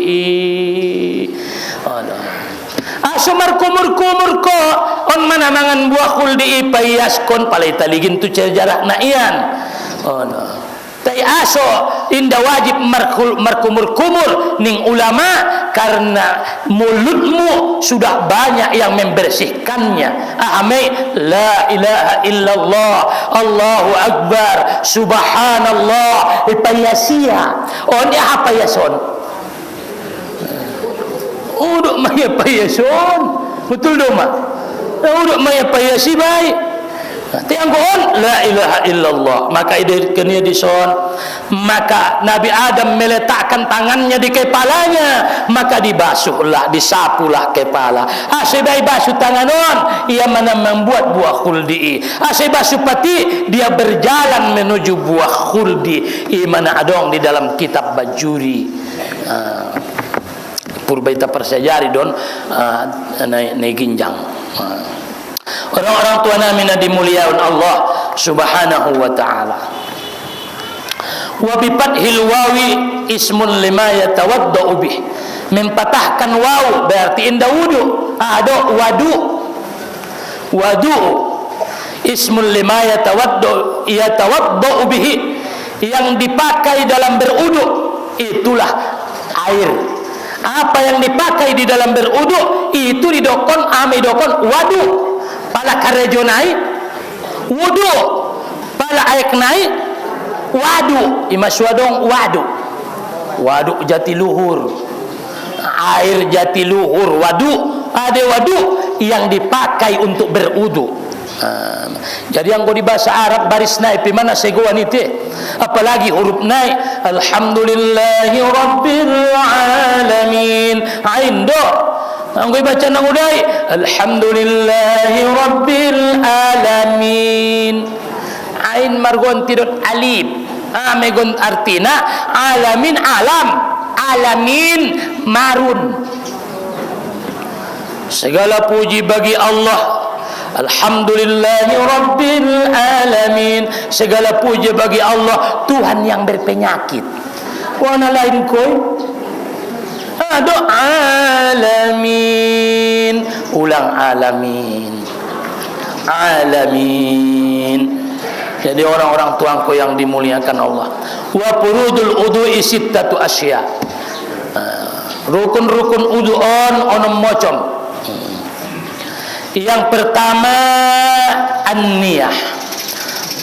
aso markumur-kumur ko on manamangan buah khuldi payaskon palay taligin tu jarak na iyan tay aso inda wajib markumur-kumur ning ulama karena mulutmu sudah banyak yang membersihkannya ahame la ilaha illallah Allahu akbar subhanallah payasia on ya payason uduk maya payason betul doma uduk maya payasi baik tianggon la ilaha illallah maka ide kenia dison maka Nabi Adam meletakkan tangannya di kepalanya maka dibasuhlah disapulah kepala asebai basuh tanganon ia mana membuat buah khuldi asai basuh pati dia berjalan menuju buah khuldi mana adong di dalam kitab Bajuri purbaita persejari don naik ginjang orang-orang tua namina dimuliakan Allah subhanahu wa ta'ala wa bifathil wawi ismun lima yatawaddau bih mempatahkan waw berarti indah wudu ada wadu ismun lima yatawaddau bih yang dipakai dalam berudu itulah air apa yang dipakai di dalam berudu itu didokon amidokon wadu pala karejo naik wudu pala aek naik wadu imaswadong wadu jati luhur air jati luhur wadu ada wadu yang dipakai untuk berudu jadi yang di bahasa Arab baris naik di mana seguan itu apalagi huruf naik alhamdulillahi rabbil alamin aindo anggo baca nang udai alhamdulillahi rabbil alamin ain margon tidot alif megon artina alamin alamin marun segala puji bagi Allah Alhamdulillahi Rabbil Alamin. Segala puja bagi Allah, Tuhan yang berpenyakit. Wana lain koi. Aduh, alamin. Ulang alamin. Alamin. Jadi orang-orang tuanku yang dimuliakan Allah. Wa furudul wudu'i sittatu asya. Rukun-rukun wudu'on onom mocom. Yang pertama an-niyah.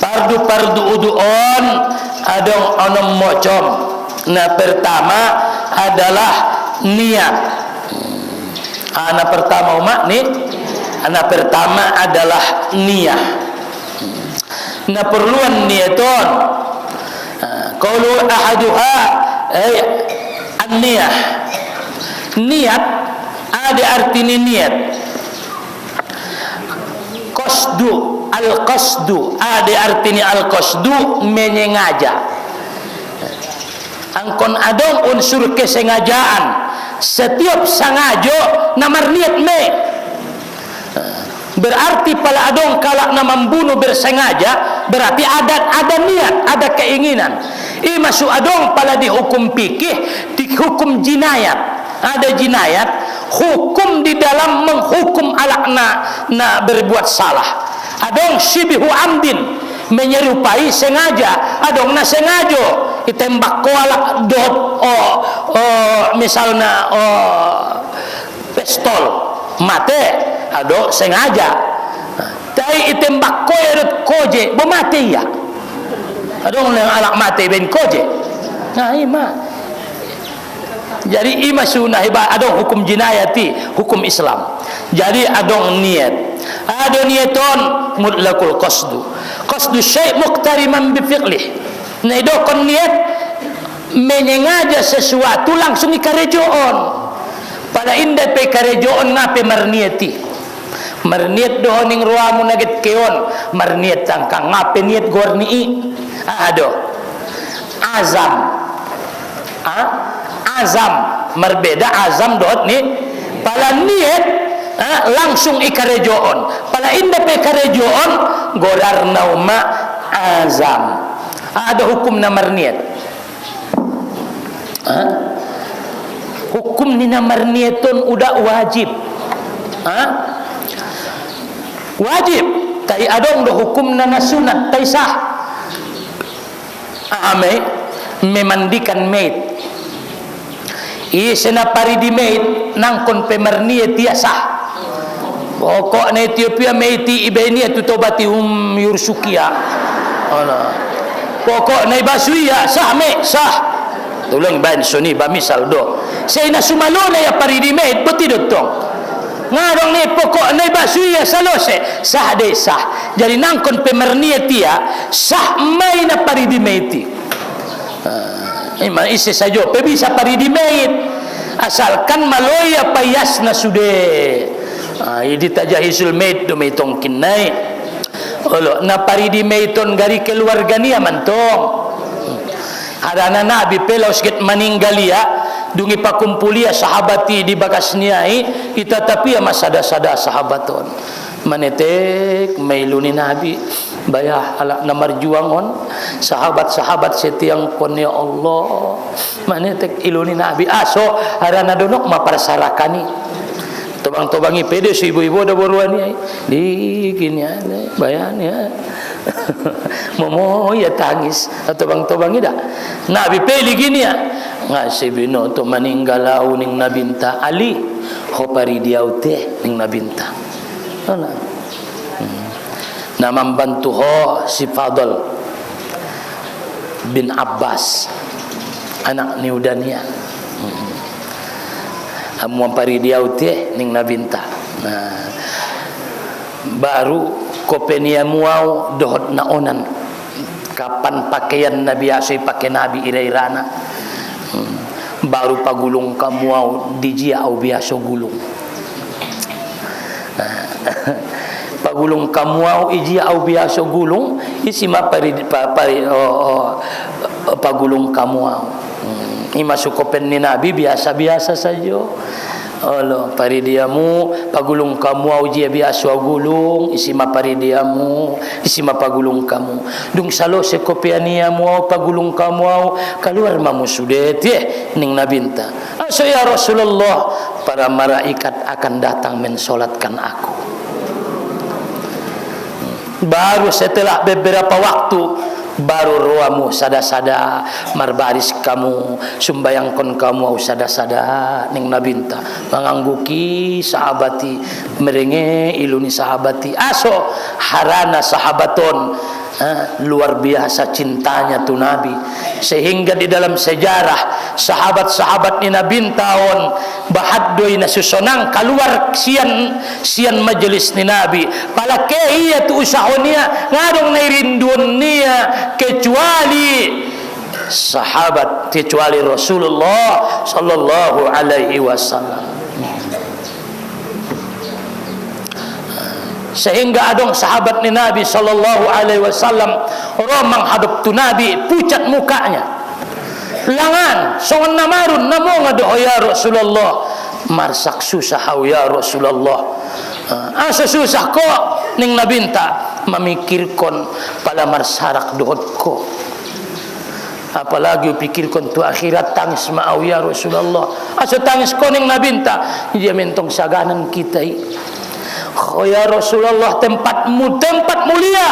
Pardu-pardu wudu'on adong onom mocom. Nah, pertama adalah niat. Anak pertama umat nih. Anak pertama adalah niat. Nah, perluan niaton. Qaulu ahaduha an-niyah. Niat ada artinya niat. Qasdu, al-qasdu ada artinya al-qasdu menyengaja. Angkon adong unsur kesengajaan. Setiap sangajo namar niat me. Berarti pala adong kalak na membunuh bersengaja, berarti ada niat, ada keinginan. Masuk adong pala dihukum fikih, dihukum jinayat. Ada jinayat, hukum di dalam menghukum alak na berbuat salah. Adong sibihu amdin, menyerupai sengaja. Adong na sengajo itembak ko alak dot misalnya pistol mate ado sengaja. Tai itembak ko erut koje bo mate ya. Adong nang alak mate ben koje. Nah ima. Jadi ima sunah iba adong hukum jinayati, hukum Islam. Jadi adong niat. Ada niaton mutlaqul qasdu. Qasdu syai' muqtariman bi fiqlih. Nah itu kon niat menyengaja sesuatu langsung ikarejoon. Pada indah pe karejoon ngape marniati. Marniat dohoning ruamu naget keon. Marniat tangkang ngape niat gorni. Ado. Azam. Azam. Merbeda azam dohot ni. Pala niat langsung ikarejoon. Pala indah pe karejoon gorar nauma azam. Ada hukum namar niat. Hukum ni namar niatun udah wajib. Wajib. Tai adong do hukum na sunat tai sah. Memandikan maid. Isena paridi maid nangkon pemerniat dia sah. Pokok na Ethiopia maiti ibenia tutobati yursukia. Pokok na ibasuya sah me sah. Tulang ban suni ba misal do. Say na sumalo na ya paridi maid pati dotong. Ngarong ni pokok na ibasuya salose sah de sah. Jadi nangkon pemerniat dia sah may na paridi maiti. Iman isi sajo pe bisa paridi maid asalkan maloya payas na sude. Idi tajahisul maid do metong kinai. Olo na paridi maiton gari keluarga niya mantong. Harana nabi pelaus ket maninggalia dungi pakumpulia sahabati di bagas niai itatapi masada-sada sahabaton. Manetek mailuni nabi bayah ala namar juangon sahabat-sahabat setiang kon ya Allah. Manetek iluni nabi aso harana donok maparsarakani. Tobang-tobangi pede si ibu-ibu ada boruan ya. Di gini ada bayan ya. Momo ya tangis atau bang-tobangi dah. Nabi peli gini ya. Ngasih bino tu meninggalau ning nabinta Ali. Khopari diaute ning nabinta. Nama membantu ho si Fadl bin Abbas anak Niudania. Amuan pari diaute ning nabinta. Nah, baru kopenia muau dohot naonan. Kapan pakaian Nabi asy pakai Nabi ira-irana. Baru pagulung kamuau dijia au biasa gulung. Pagulung kamuau ijia au biasa gulung isi ma pari pagulung kamuau. Ini masuk kopen ni Nabi biasa-biasa saja. Allah paridiamu pagulung kamu au jia biasa gulung isima paridiamu isima pagulung kamu dung salo se kopianiamu au pagulung kamu au keluar mamu sudet ning nabinta aso ya Rasulullah para malaikat akan datang mensolatkan aku. Baru setelah beberapa waktu baru ruamu sada-sada marbaris kamu sumbayangkon kamu au sada-sada ning nabinta mangangguki sahabati merenge iluni sahabati aso harana sahabaton luar biasa cintanya tu Nabi sehingga di dalam sejarah sahabat-sahabat ni nabintaon bahaddoi na susonang keluar sian majelis ni Nabi pala kehiya tu usahonia ngadong na irindunia kecuali sahabat kecuali Rasulullah sallallahu alaihi wasallam. Sehingga adong sahabat ni Nabi sallallahu alaihi wasallam romang hadap tu Nabi pucat mukanya langan songan namarun namo ngado ya Rasulullah marsak susah ya Rasulullah asa susah ko ning nabinta memikirkan pala marsarak dohot ko apalagi pikirkan tu akhirat tangis mau ya Rasulullah asa tangis ko ning nabinta dia mentong saganan kita oh ya Rasulullah tempatmu tempat mulia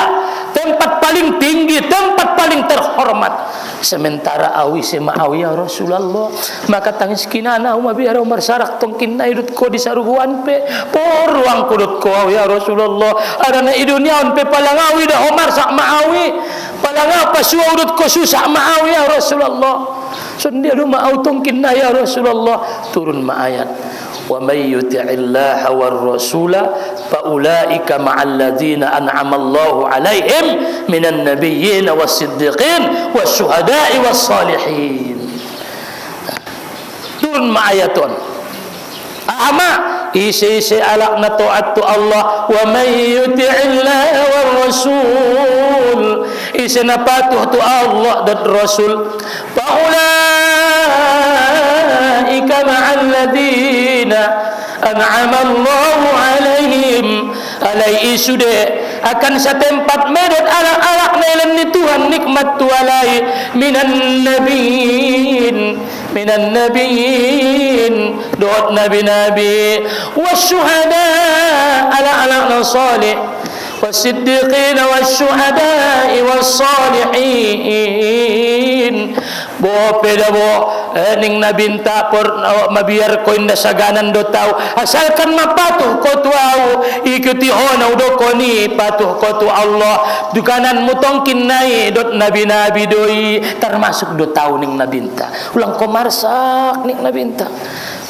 tempat paling tinggi tempat paling terhormat sementara awi sema awi ya Rasulullah maka tangis kinana biar Umar sarak tongkin na idut ko di saruhuan pe poruang kudut ko ya Rasulullah ada na idunya on pe palangawi dah Umar sak maawi palangaw pasua udut ko susah maawi ya Rasulullah sundia do maaw tongkin na ya Rasulullah turun maayat wa may yuti'illah war rasula fa ulaika ma'al ladzina an'ama Allahu 'alaihim minan nabiyyin was-siddiqin wasyuhada'i was-salihin. Turun ma'ayatun ama isi alak na ta'at Allah wa may yuti'illah war rasul isi na patuh tu Allah dan Rasul fa ulaika ma'al ladzina an'ama Allahu 'alaihim alai isude akan sa tempat medot alak-alak na ilan ni Tuhan nikmat tu alai minan nabiyin doot nabi-nabi wasyuhada ala-alak na salih wasiddiqin wasyuhada'i wassalihin bo peda bo ning nabinta por mabiar ko inda saganan do tau asalkan mapatuh ko tu au ikuti hona do ko ni patuh ko tu Allah dukanan mutongkin nai dot nabi-nabi doi termasuk do tau ning nabinta ulang ko marsak ning nabinta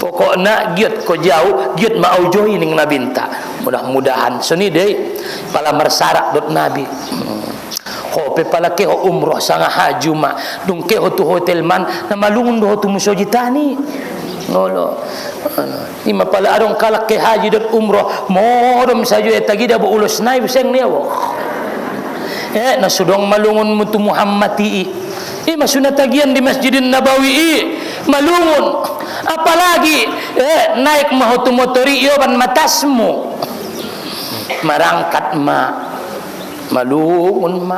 pokokna giat ko jauh giat mau joi ning nabinta mudah-mudahan seni deui pala marsarak dot nabi ho pe pala ke ho umroh sanga haji ma dung ke ho tu hotel man na malungun do tu musojitani ngolo ima pala arong kalak ke haji dot umroh modom sajo etagida bo ulos nai biseng ni wo na sudong malungun mutu Muhammadi ima sunatagian di Masjidin Nabawi malungun apalagi naik mahotu motori yoban matasmu marangkat malungun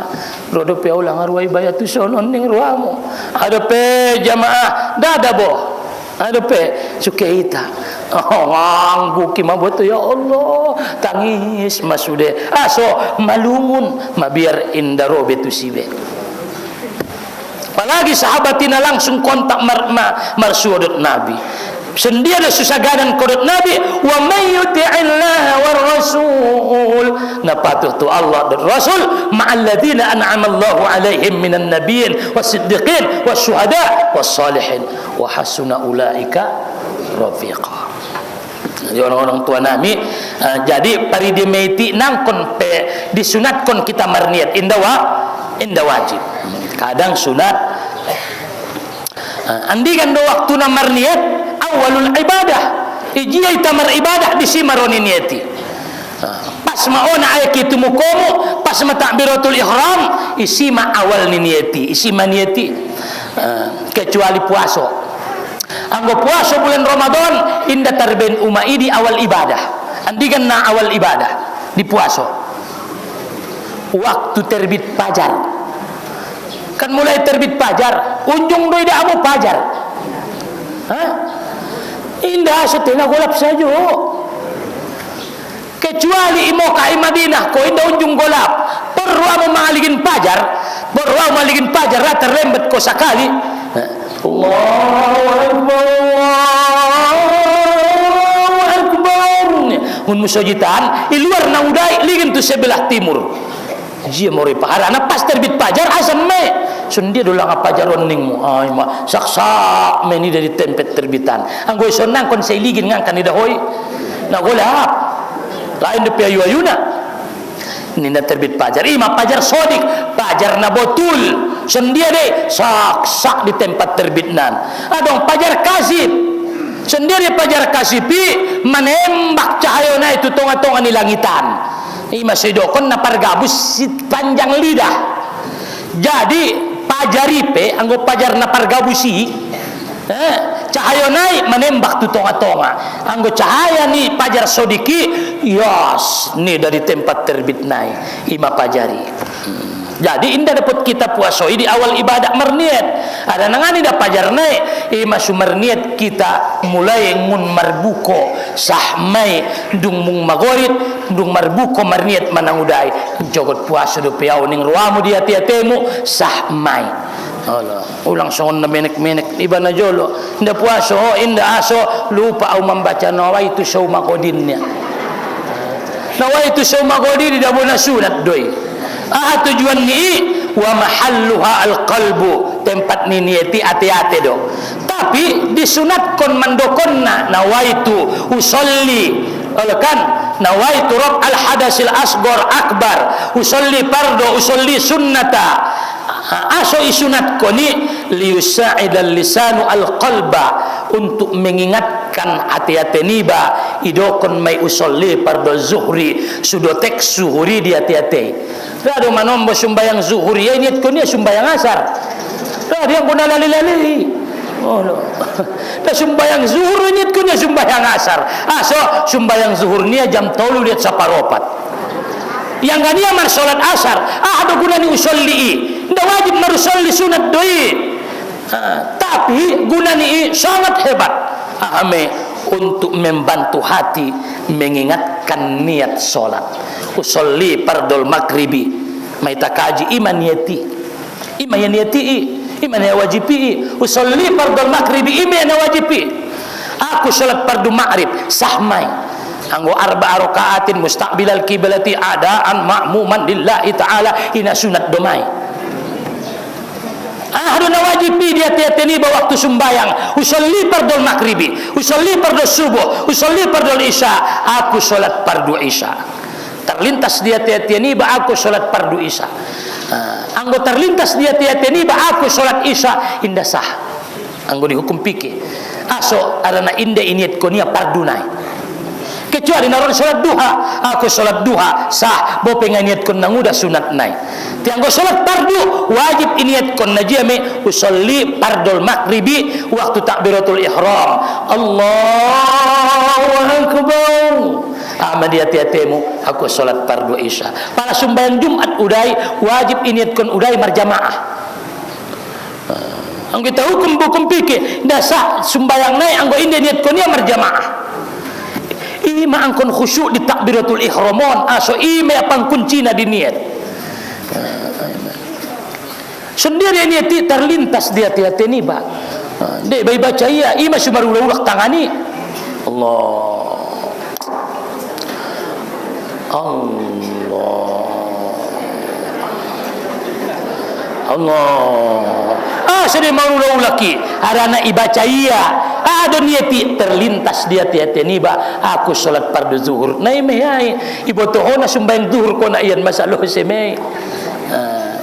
rodo pe ulang arwai bayatu sonon ning ruamu ada pe jamaah dadabo ada pe sukeita nganggu ki maboto ya Allah tangis masude aso malungun mabiar indaro betu sibe apalagi sahabatina langsung kontak marsuadot nabi sendiada susaganan kodot nabi wa may yuti'illah war rasul napatuh tu Allah dan Rasul ma'al ladzina an'ama Allahu 'alaihim minan nabiyyin was-siddiqin wasyuhada was-salihin wa hasuna ulaika rafiqa. Jadi orang-orang tua nami jadi paridi meiti nangkon pe disunatkan kita marniat inda wajib kadang sunat andikan do waktu na marniat awalul ibadah ijia itamar ibadah di simaroni niati pas maona ayat itu mukomo pas matakbiratul ihram isima awal niati isima niati kecuali puasa Anggo puasa bulan Ramadan inda tarben umai di awal ibadah. Andikan na awal ibadah di puasa. Waktu terbit fajar. Kan mulai terbit fajar, unjung doi dah amu fajar. Hah? Indah setengah golap saja. Kecuali imo kai Madinah ko indah unjung golap. Perlu amu maligin fajar, perlu amu maligin fajar lah terlambat ko sekali. Allahu Akbar, Allahu Akbar. Mun musajitan i luar na udai ligin tu sebelah timur. Jia mori pahara na pas terbit fajar asam me. Sundia dolang apa jaron ningmu. Ai ma saksak me ni dari tempet terbitan. Anggo sonang kon sei ligin ngangkan ida hoi. Na golap. Lain de pe ayu-ayuna. Ni na terbit fajar. Ima fajar sodik, fajar na botul. Sundia de saksak di tempat terbitnan. Adong fajar kasib. Sendiri fajar kasipi menembak cahaya na itu tonga-tonga ni langitan. Ima sedokon na pargabus panjang lidah. Jadi pajaripe anggo pajar na pargabusi cahaya naik menembak tu tonga-tonga. Anggo cahaya ni pajar sodiki yas ni dari tempat terbit naik ima pajari. Jadi indah dapat kita puasoi di awal ibadah merniat. Ada nangani dah pajar naik ima sumerniat kita mulai ngun marbuko sahmai dung mung magorit dung marbuko marniat manangudai jogot puasa do piau ning ruamu dia tiatemu sahmai. Allah ulang songon na menek-menek iba na jolo inda puasa inda aso lupa au membaca nawaitu sauma qodinnya. Nawaitu sauma qodin ida bona sunat doi. Tujuan ni wa mahalluha alqalbu tempat ni niati ati-ati do. Tapi disunatkan mandokonna nawaitu usolli kan nawaitu rab al hadasil asghar akbar usolli fardo usolli sunnata aso isunat koni liusa'idal lisanu alqalba untuk mengingatkan hati-hati niba idokon mai usolli fardo zuhri sudotek zuhuri di hati-hati. Rado manombo sumbayang zuhuri ya niat koni sumbayang asar. Rado yang guna lali-lali. Oh no. Da sumbayang zuhur niat koni sumbayang asar. Aso sumbayang zuhur ni jam 3 lihat saparopat. Yang gania mar salat asar, ada guna ni usolli. Ndak wajib marusolli sunat doi. Tapi guna ni sangat hebat. Ame untuk membantu hati mengingatkan niat salat. Usolli fardul maghribi. Mai takaji iman niati. Iman niati iman ya wajibi. Usolli fardul maghribi iman ya wajibi. Aku salat fardu maghrib sahmai. Anggo arba rakaatin mustaqbilal kiblati adaan ma'muman lillahi ta'ala ina sunat domai. Ahduna wajibi dia tiatini ba waktu sembayang usolli fardul maghribi usolli fardul subuh usolli fardul isya aku salat fardu isya terlintas dia tiatini ba aku salat fardu isya anggo terlintas dia tiatini ba aku salat isya indah sah anggo dihukum fikih aso arana indah iniat konia fardu nai kecuali naron salat duha aku salat duha sah bo penganiat kon nanguda sunat nai tianggo salat fardu wajib iniat kon najame usolli fardul maghribi waktu takbiratul ihram Allahu akbar dia tiatemu aku salat fardu isya para sumbayang Jumat udai wajib iniat kon udai marjamaah anggo kita hukum fikih dasa sumbayang nai anggo inde niat kon ya marjamaah ima angkon khusyuk di takbiratul ihramon aso ima apang kuncina di niat sendiri niati terlintas di hati-hati ni ba dek bayi baca iya ima sumar ulah-ulah tangani Allah sedih mau ulah-ulaki arana ibaca iya ada niati terlintas dia tiati ni ba aku salat fardu zuhur nai mehai ibu tohona sumbayang zuhur kona ian masalah semai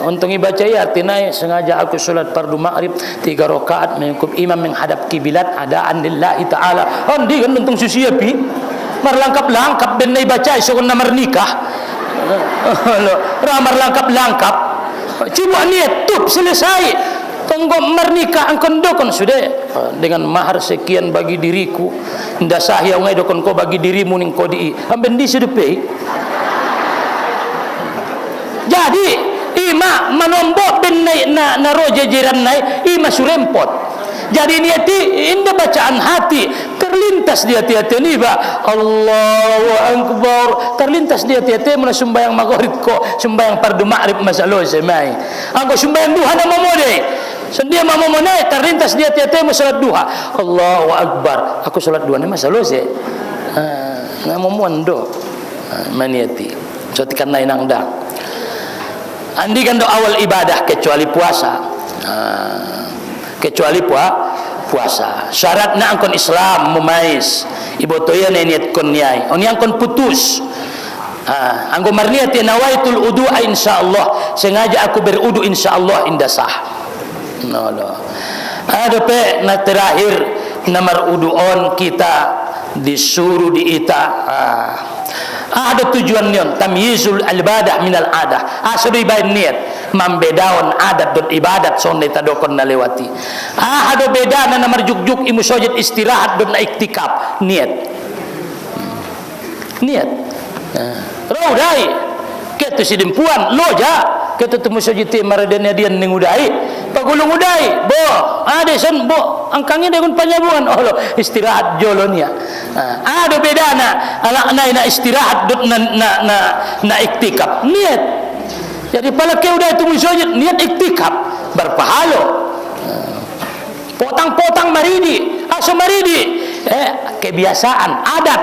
untung ibaca ya artinya sengaja aku salat fardu maghrib 3 rakaat mengikut imam menghadap kiblat adaan lillahi taala andi kan untung susiapi marlangkap-langkap ben nai baca isokon namar nikah ramar langkap-langkap coba niat tuh selesai Tunggu mernikah angkon dokon sudah dengan mahar sekian bagi diriku. Nda sah yang ngai dokon ko bagi dirimu ning ko di. Amben di sedepe. Jadi ima manombok ben na roja jiran nai ima surempot. Jadi niati inda bacaan hati terlintas di hati-hati ni ba Allahu Akbar, terlintas di hati-hati mana sembahyang maghrib ko sembahyang fardu maghrib masalo semai angko sembahyang duha na mamode sendia mamone terlintas di hati-hati mo salat duha Allahu Akbar aku salat duha ni masalo se na momondo maniati so tikan nai nang dang andi kan do awal ibadah kecuali puasa kecuali puasa syarat na angkon Islam memais ibu toya niat kon niai on yang kon putus anggo marniat nawaitul udu'a insyaallah sengaja aku berudu insyaallah indah sah no ada pe na terakhir nomor uduon kita disuruh diita ada tujuan nion tamyizul ibadah minal adah asri bain niat membedaon adat dan ibadat sonde tadokon na lewati ada beda na marjuk-juk imu sojid istirahat dan iktikaf niat rodai ketu sidimpuan loja ketu temu sojid maradenya dian ningudai pagulung udai bo ade sen bo angkangnya dengan penyambungan Allah istirahat jolonia ada bedana alakna na istirahat na iktikaf niat jadi pala ke udah itu musajid niat iktikaf berpahalo potang-potang maridi aso maridi kebiasaan adat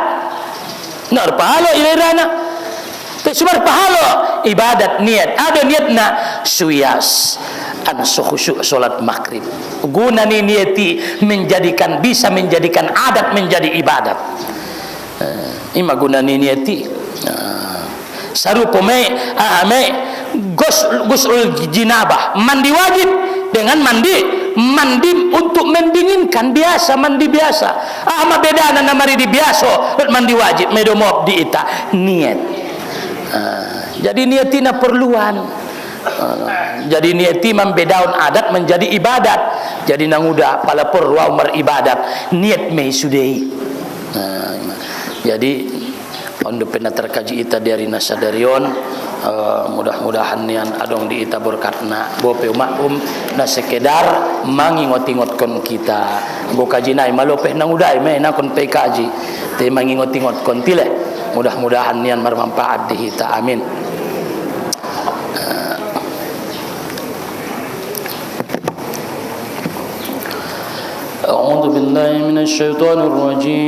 nah berpahalo ilirana sumber pahalo ibadat niat ada niatna suyas an khusyuk salat maghrib guna niati bisa menjadikan adat menjadi ibadat ima guna niati sarupo me gusul jinabah mandi wajib dengan mandi untuk mendinginkan biasa mandi biasa ama bedana na mari di biasa mandi wajib medomop diita niat jadi niatina perluan jadi niati membedaun adat menjadi ibadat jadi nanguda pala perwa umar ibadat niat me sudei jadi untuk pernah terkaji ita dari nasadarion mudah-mudahan nian adong di ita berkatna bope makum na sekedar mangingot-ingotkan kita bo kaji nai malopeh nangudai me nakon pe kaji te mangingot-ingotkan tile mudah-mudahan nian bermanfaat di kita amin. A'udzu billahi minasy syaithanir rajim.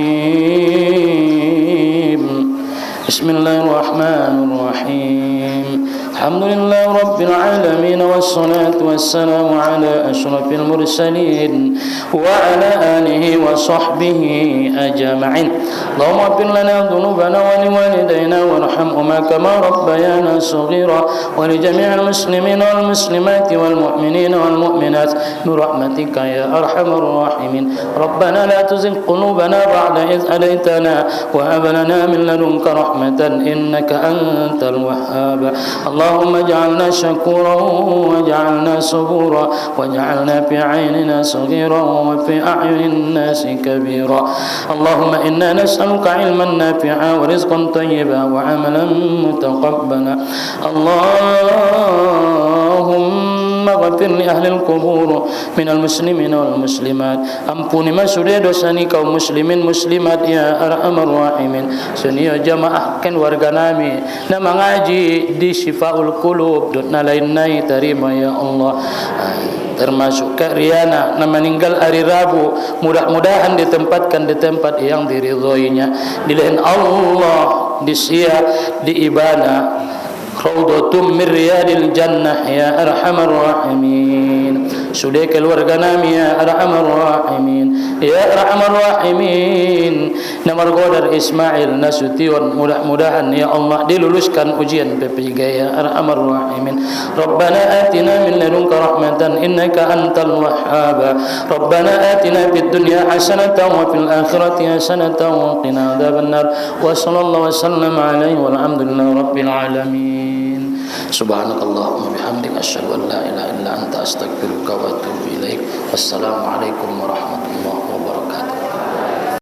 Bismillahirrahmanirrahim. Alhamdulillah rabbil alamin wassalatu wassalamu ala asyrafil mursalin wa ala alihi wa sahbihi ajma'in. Allahumma ighfir lana dhunubana wa liwalidayna warhamhuma kama rabbayana shaghira wa li jami'il muslimina wal muslimati wal mu'minina wal mu'minat bi rahmatika ya arhamar rahimin. Rabbana la tuzigh qulubana ba'da idh hadaytana wa hab lana min ladunka rahmatan innaka antal wahhab. اللهم اجعلنا شكورا واجعلنا صبورا واجعلنا في عيننا صغيرا وفي أعين الناس كبيرا. اللهم إنا نسألك علما نافعا ورزقا طيبا وعملا متقبلا. اللهم اغفر لأهل القبور من المسلمين والمسلمات. ampuni masudah dosani kaum muslimin muslimat ya arhamar rahimin. Sunio jamaah kan warga nami na mengaji di Syifaul Qulub dotna lain-lain terima ya Allah termasuk karyana na meninggal hari Rabu mudah-mudahan ditempatkan di tempat yang diridhoinya di lain Allah di sia di ibana Raudhatum min riyadil jannah ya arhamar rahimin. Sudah keluarga nami ya arhamar rahimin ya arhamar rahimin. Nomor godar Ismail Nasution mudah-mudahan ya Allah diluluskan ujian P3 ya arhamar rahimin. Rabbana atina min ladunka rahmatan innaka antal wahhab. Rabbana atina fid dunya hasanatan wa fil akhirati hasanatan wa qina adzabannar. Wa sallallahu wasallam alaihi walhamdulillahi rabbil alamin. Subhanakallahumma bihamdika asyhadu an la ilaha illa anta astaghfiruka wa atubu ilaik. Wassalamualaikum warahmatullahi wabarakatuh.